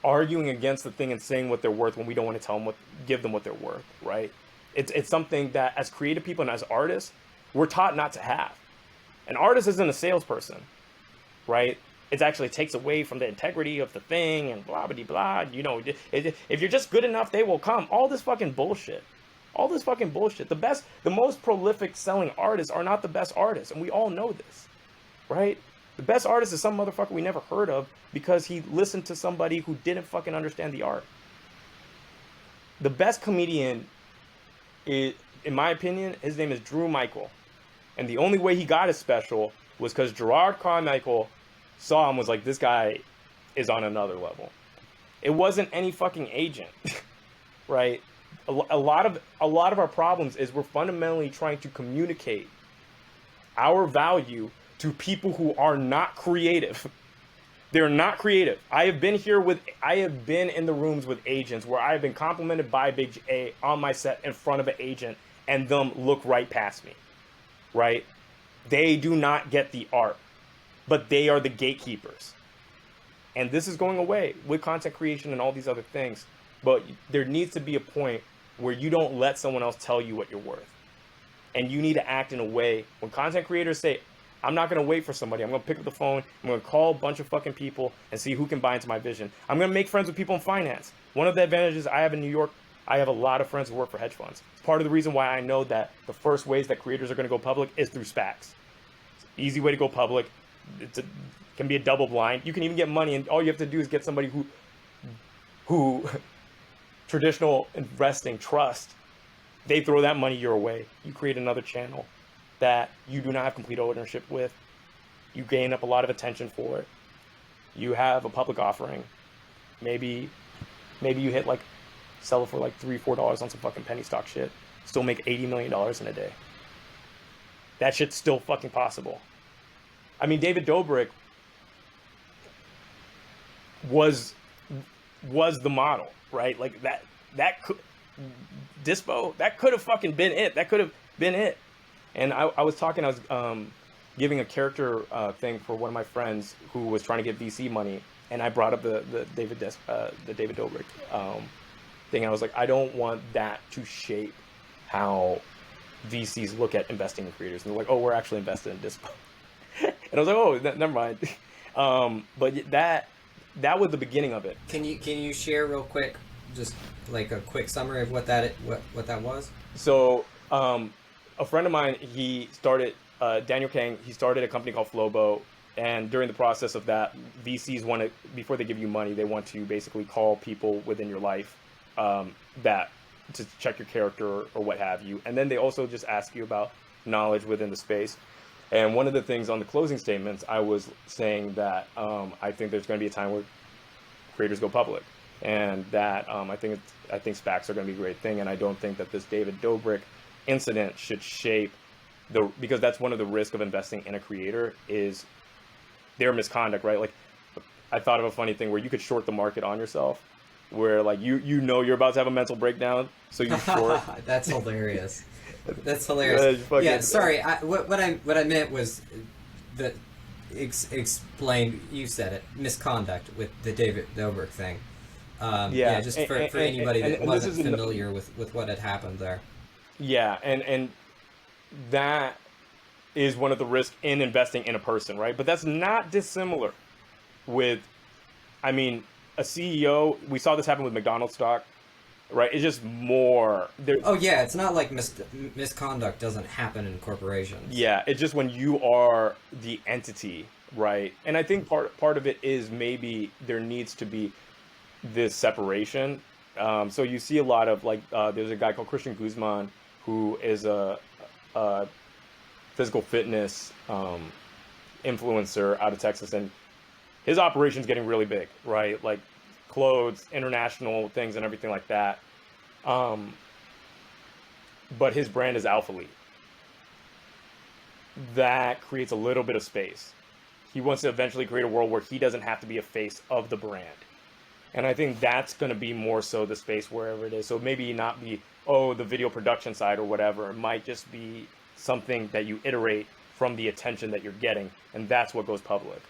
arguing against the thing and saying what they're worth when we don't want to give them what they're worth, right? It's something that as creative people and as artists, we're taught not to have. An artist isn't a salesperson, right? It actually takes away from the integrity of the thing and blah, blah, blah. You know, if you're just good enough, they will come. All this fucking bullshit. The most prolific selling artists are not the best artists. And we all know this, right? The best artist is some motherfucker we never heard of because he listened to somebody who didn't fucking understand the art. The best comedian is, in my opinion, his name is Drew Michael. And the only way he got his special was because Gerard Carmichael saw him, was like, this guy is on another level. It wasn't any fucking agent, right? A lot of our problems is we're fundamentally trying to communicate our value to people who are not creative. They're not creative. I have been in the rooms with agents where I have been complimented by Big A on my set in front of an agent and them look right past me, right? They do not get the art, but they are the gatekeepers. And this is going away with content creation and all these other things. But there needs to be a point where you don't let someone else tell you what you're worth. And you need to act in a way, when content creators say, I'm not going to wait for somebody. I'm going to pick up the phone. I'm going to call a bunch of fucking people and see who can buy into my vision. I'm going to make friends with people in finance. One of the advantages I have in New York, I have a lot of friends who work for hedge funds. It's part of the reason why I know that the first ways that creators are going to go public is through SPACs. It's an easy way to go public. Can be a double blind. You can even get money, and all you have to do is get somebody who traditional investing trust. They throw that money your way. You create another channel that you do not have complete ownership with. You gain up a lot of attention for it. You have a public offering. Maybe you hit like, sell it for like $3, $4 on some fucking penny stock shit. Still make $80 million in a day. That shit's still fucking possible. I mean, David Dobrik was the model, right? Like that could, Dispo, that could have fucking been it. That could have been it. And I was giving a character thing for one of my friends who was trying to get VC money, and I brought up the David Dobrik thing. I was like, I don't want that to shape how VCs look at investing in creators. And they're like, oh, we're actually invested in Dispo. And I was like, oh, never mind. But that was the beginning of it. Can you share real quick, just like a quick summary of what that was? So a friend of mine, he started Daniel Kang. He started a company called Flobo, and during the process of that, VCs want to, before they give you money, they want to basically call people within your life that to check your character or what have you, and then they also just ask you about knowledge within the space. And one of the things on the closing statements, I was saying that I think there's going to be a time where creators go public, and that I think SPACs are going to be a great thing. And I don't think that this David Dobrik incident should shape because that's one of the risks of investing in a creator is their misconduct, right? Like, I thought of a funny thing where you could short the market on yourself, where like you know you're about to have a mental breakdown, so you short. That's hilarious. That's hilarious. Yeah, sorry. What I meant was that explain. You said it. Misconduct with the David Dobrik thing. Just for anybody that wasn't familiar with what had happened there. Yeah, and that is one of the risks in investing in a person, right? But that's not dissimilar with, I mean, a CEO. We saw this happen with McDonald's stock. Right, it's just more. Oh yeah, it's not like misconduct doesn't happen in corporations. Yeah, it's just when you are the entity, right? And I think part of it is maybe there needs to be this separation. So you see a lot of like, there's a guy called Christian Guzman who is a physical fitness influencer out of Texas, and his operation's getting really big, right? Like, clothes, international things, and everything like that. But his brand is Alpha Elite. That creates a little bit of space. He wants to eventually create a world where he doesn't have to be a face of the brand. And I think that's going to be more so the space wherever it is. So maybe not be, the video production side or whatever. It might just be something that you iterate from the attention that you're getting, and that's what goes public.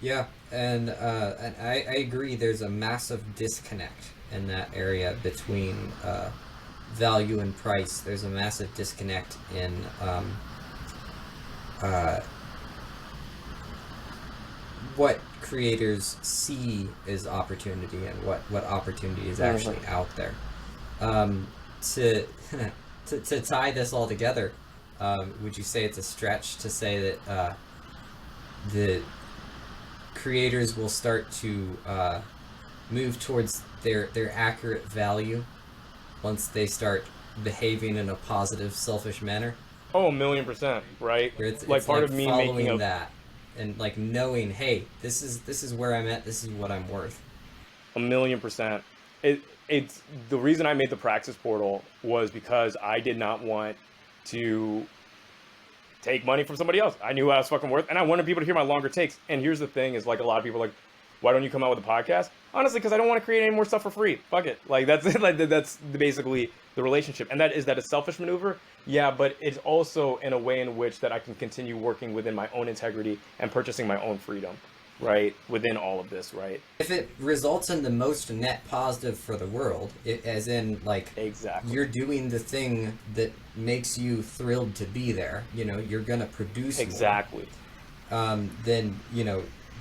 Yeah, and I agree. There's a massive disconnect in that area between value and price. There's a massive disconnect in what creators see as opportunity and what opportunity is actually out there. To tie this all together, would you say it's a stretch to say that creators will start to move towards their accurate value once they start behaving in a positive, selfish manner. Oh, 1,000,000%, right? Where Like it's part like of me making following a that and like knowing, hey, this is where I'm at. This is what I'm worth. 1,000,000%. It's the reason I made the practice portal was because I did not want to take money from somebody else. I knew what I was fucking worth, and I wanted people to hear my longer takes. And here's the thing: is like a lot of people are like, why don't you come out with a podcast? Honestly, because I don't want to create any more stuff for free. Fuck it. Like that's it. Like that's basically the relationship. And that a selfish maneuver? Yeah, but it's also in a way in which that I can continue working within my own integrity and purchasing my own freedom, right? Within all of this, right? If it results in the most net positive for the world, as in like Exactly. you're doing the thing that makes you thrilled to be there, you're gonna produce Exactly. more, then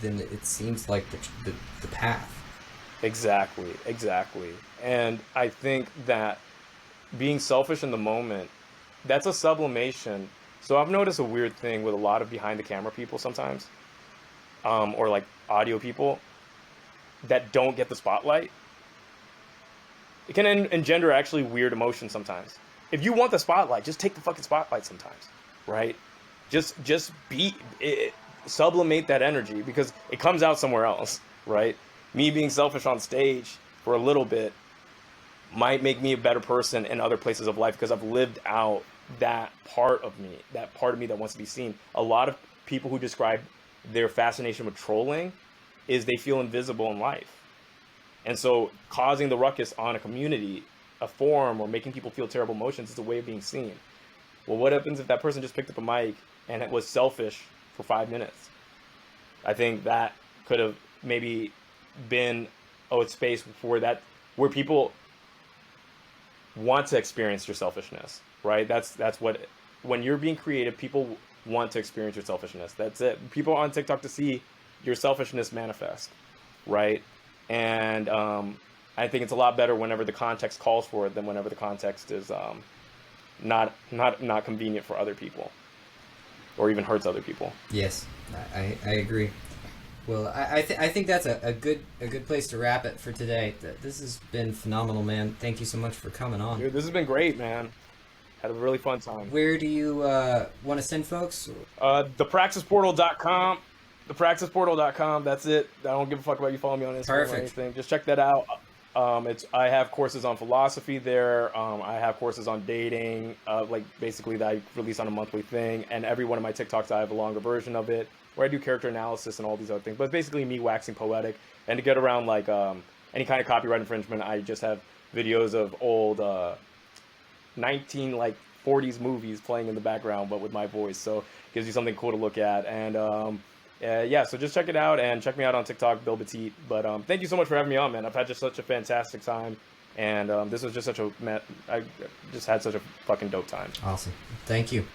it seems like the path. Exactly. Exactly. And I think that being selfish in the moment, that's a sublimation. So I've noticed a weird thing with a lot of behind the camera people sometimes, or like audio people that don't get the spotlight. It can engender actually weird emotions sometimes. If you want the spotlight, just take the fucking spotlight sometimes, right? Just be it, sublimate that energy because it comes out somewhere else, right? Me being selfish on stage for a little bit might make me a better person in other places of life because I've lived out that part of me that wants to be seen. A lot of people who describe their fascination with trolling is they feel invisible in life. And so causing the ruckus on a community, a forum, or making people feel terrible emotions is a way of being seen. Well, what happens if that person just picked up a mic and it was selfish for 5 minutes? I think that could have maybe been a space where people want to experience your selfishness, right? That's what when you're being creative, people want to experience your selfishness. That's it. People are on TikTok to see your selfishness manifest, right? And I think it's a lot better whenever the context calls for it than whenever the context is not convenient for other people or even hurts other people. Yes, I agree. Well, I think that's a good place to wrap it for today. This has been phenomenal, man. Thank you so much for coming on. Dude, this has been great, man. Had a really fun time. Where do you want to send folks? Thepraxisportal.com. Thepraxisportal.com. That's it. I don't give a fuck about you following me on Instagram Perfect. or anything. Just check that out. I have courses on philosophy there. I have courses on dating, like basically that I release on a monthly thing. And every one of my TikToks, I have a longer version of it where I do character analysis and all these other things. But it's basically me waxing poetic. And to get around like any kind of copyright infringement, I just have videos of old 1940s movies playing in the background, but with my voice. So it gives you something cool to look at. And yeah, so just check it out and check me out on TikTok, Bill Beteet. But thank you so much for having me on, man. I've had just such a fantastic time, and this was just I just had such a fucking dope time. Awesome. Thank you.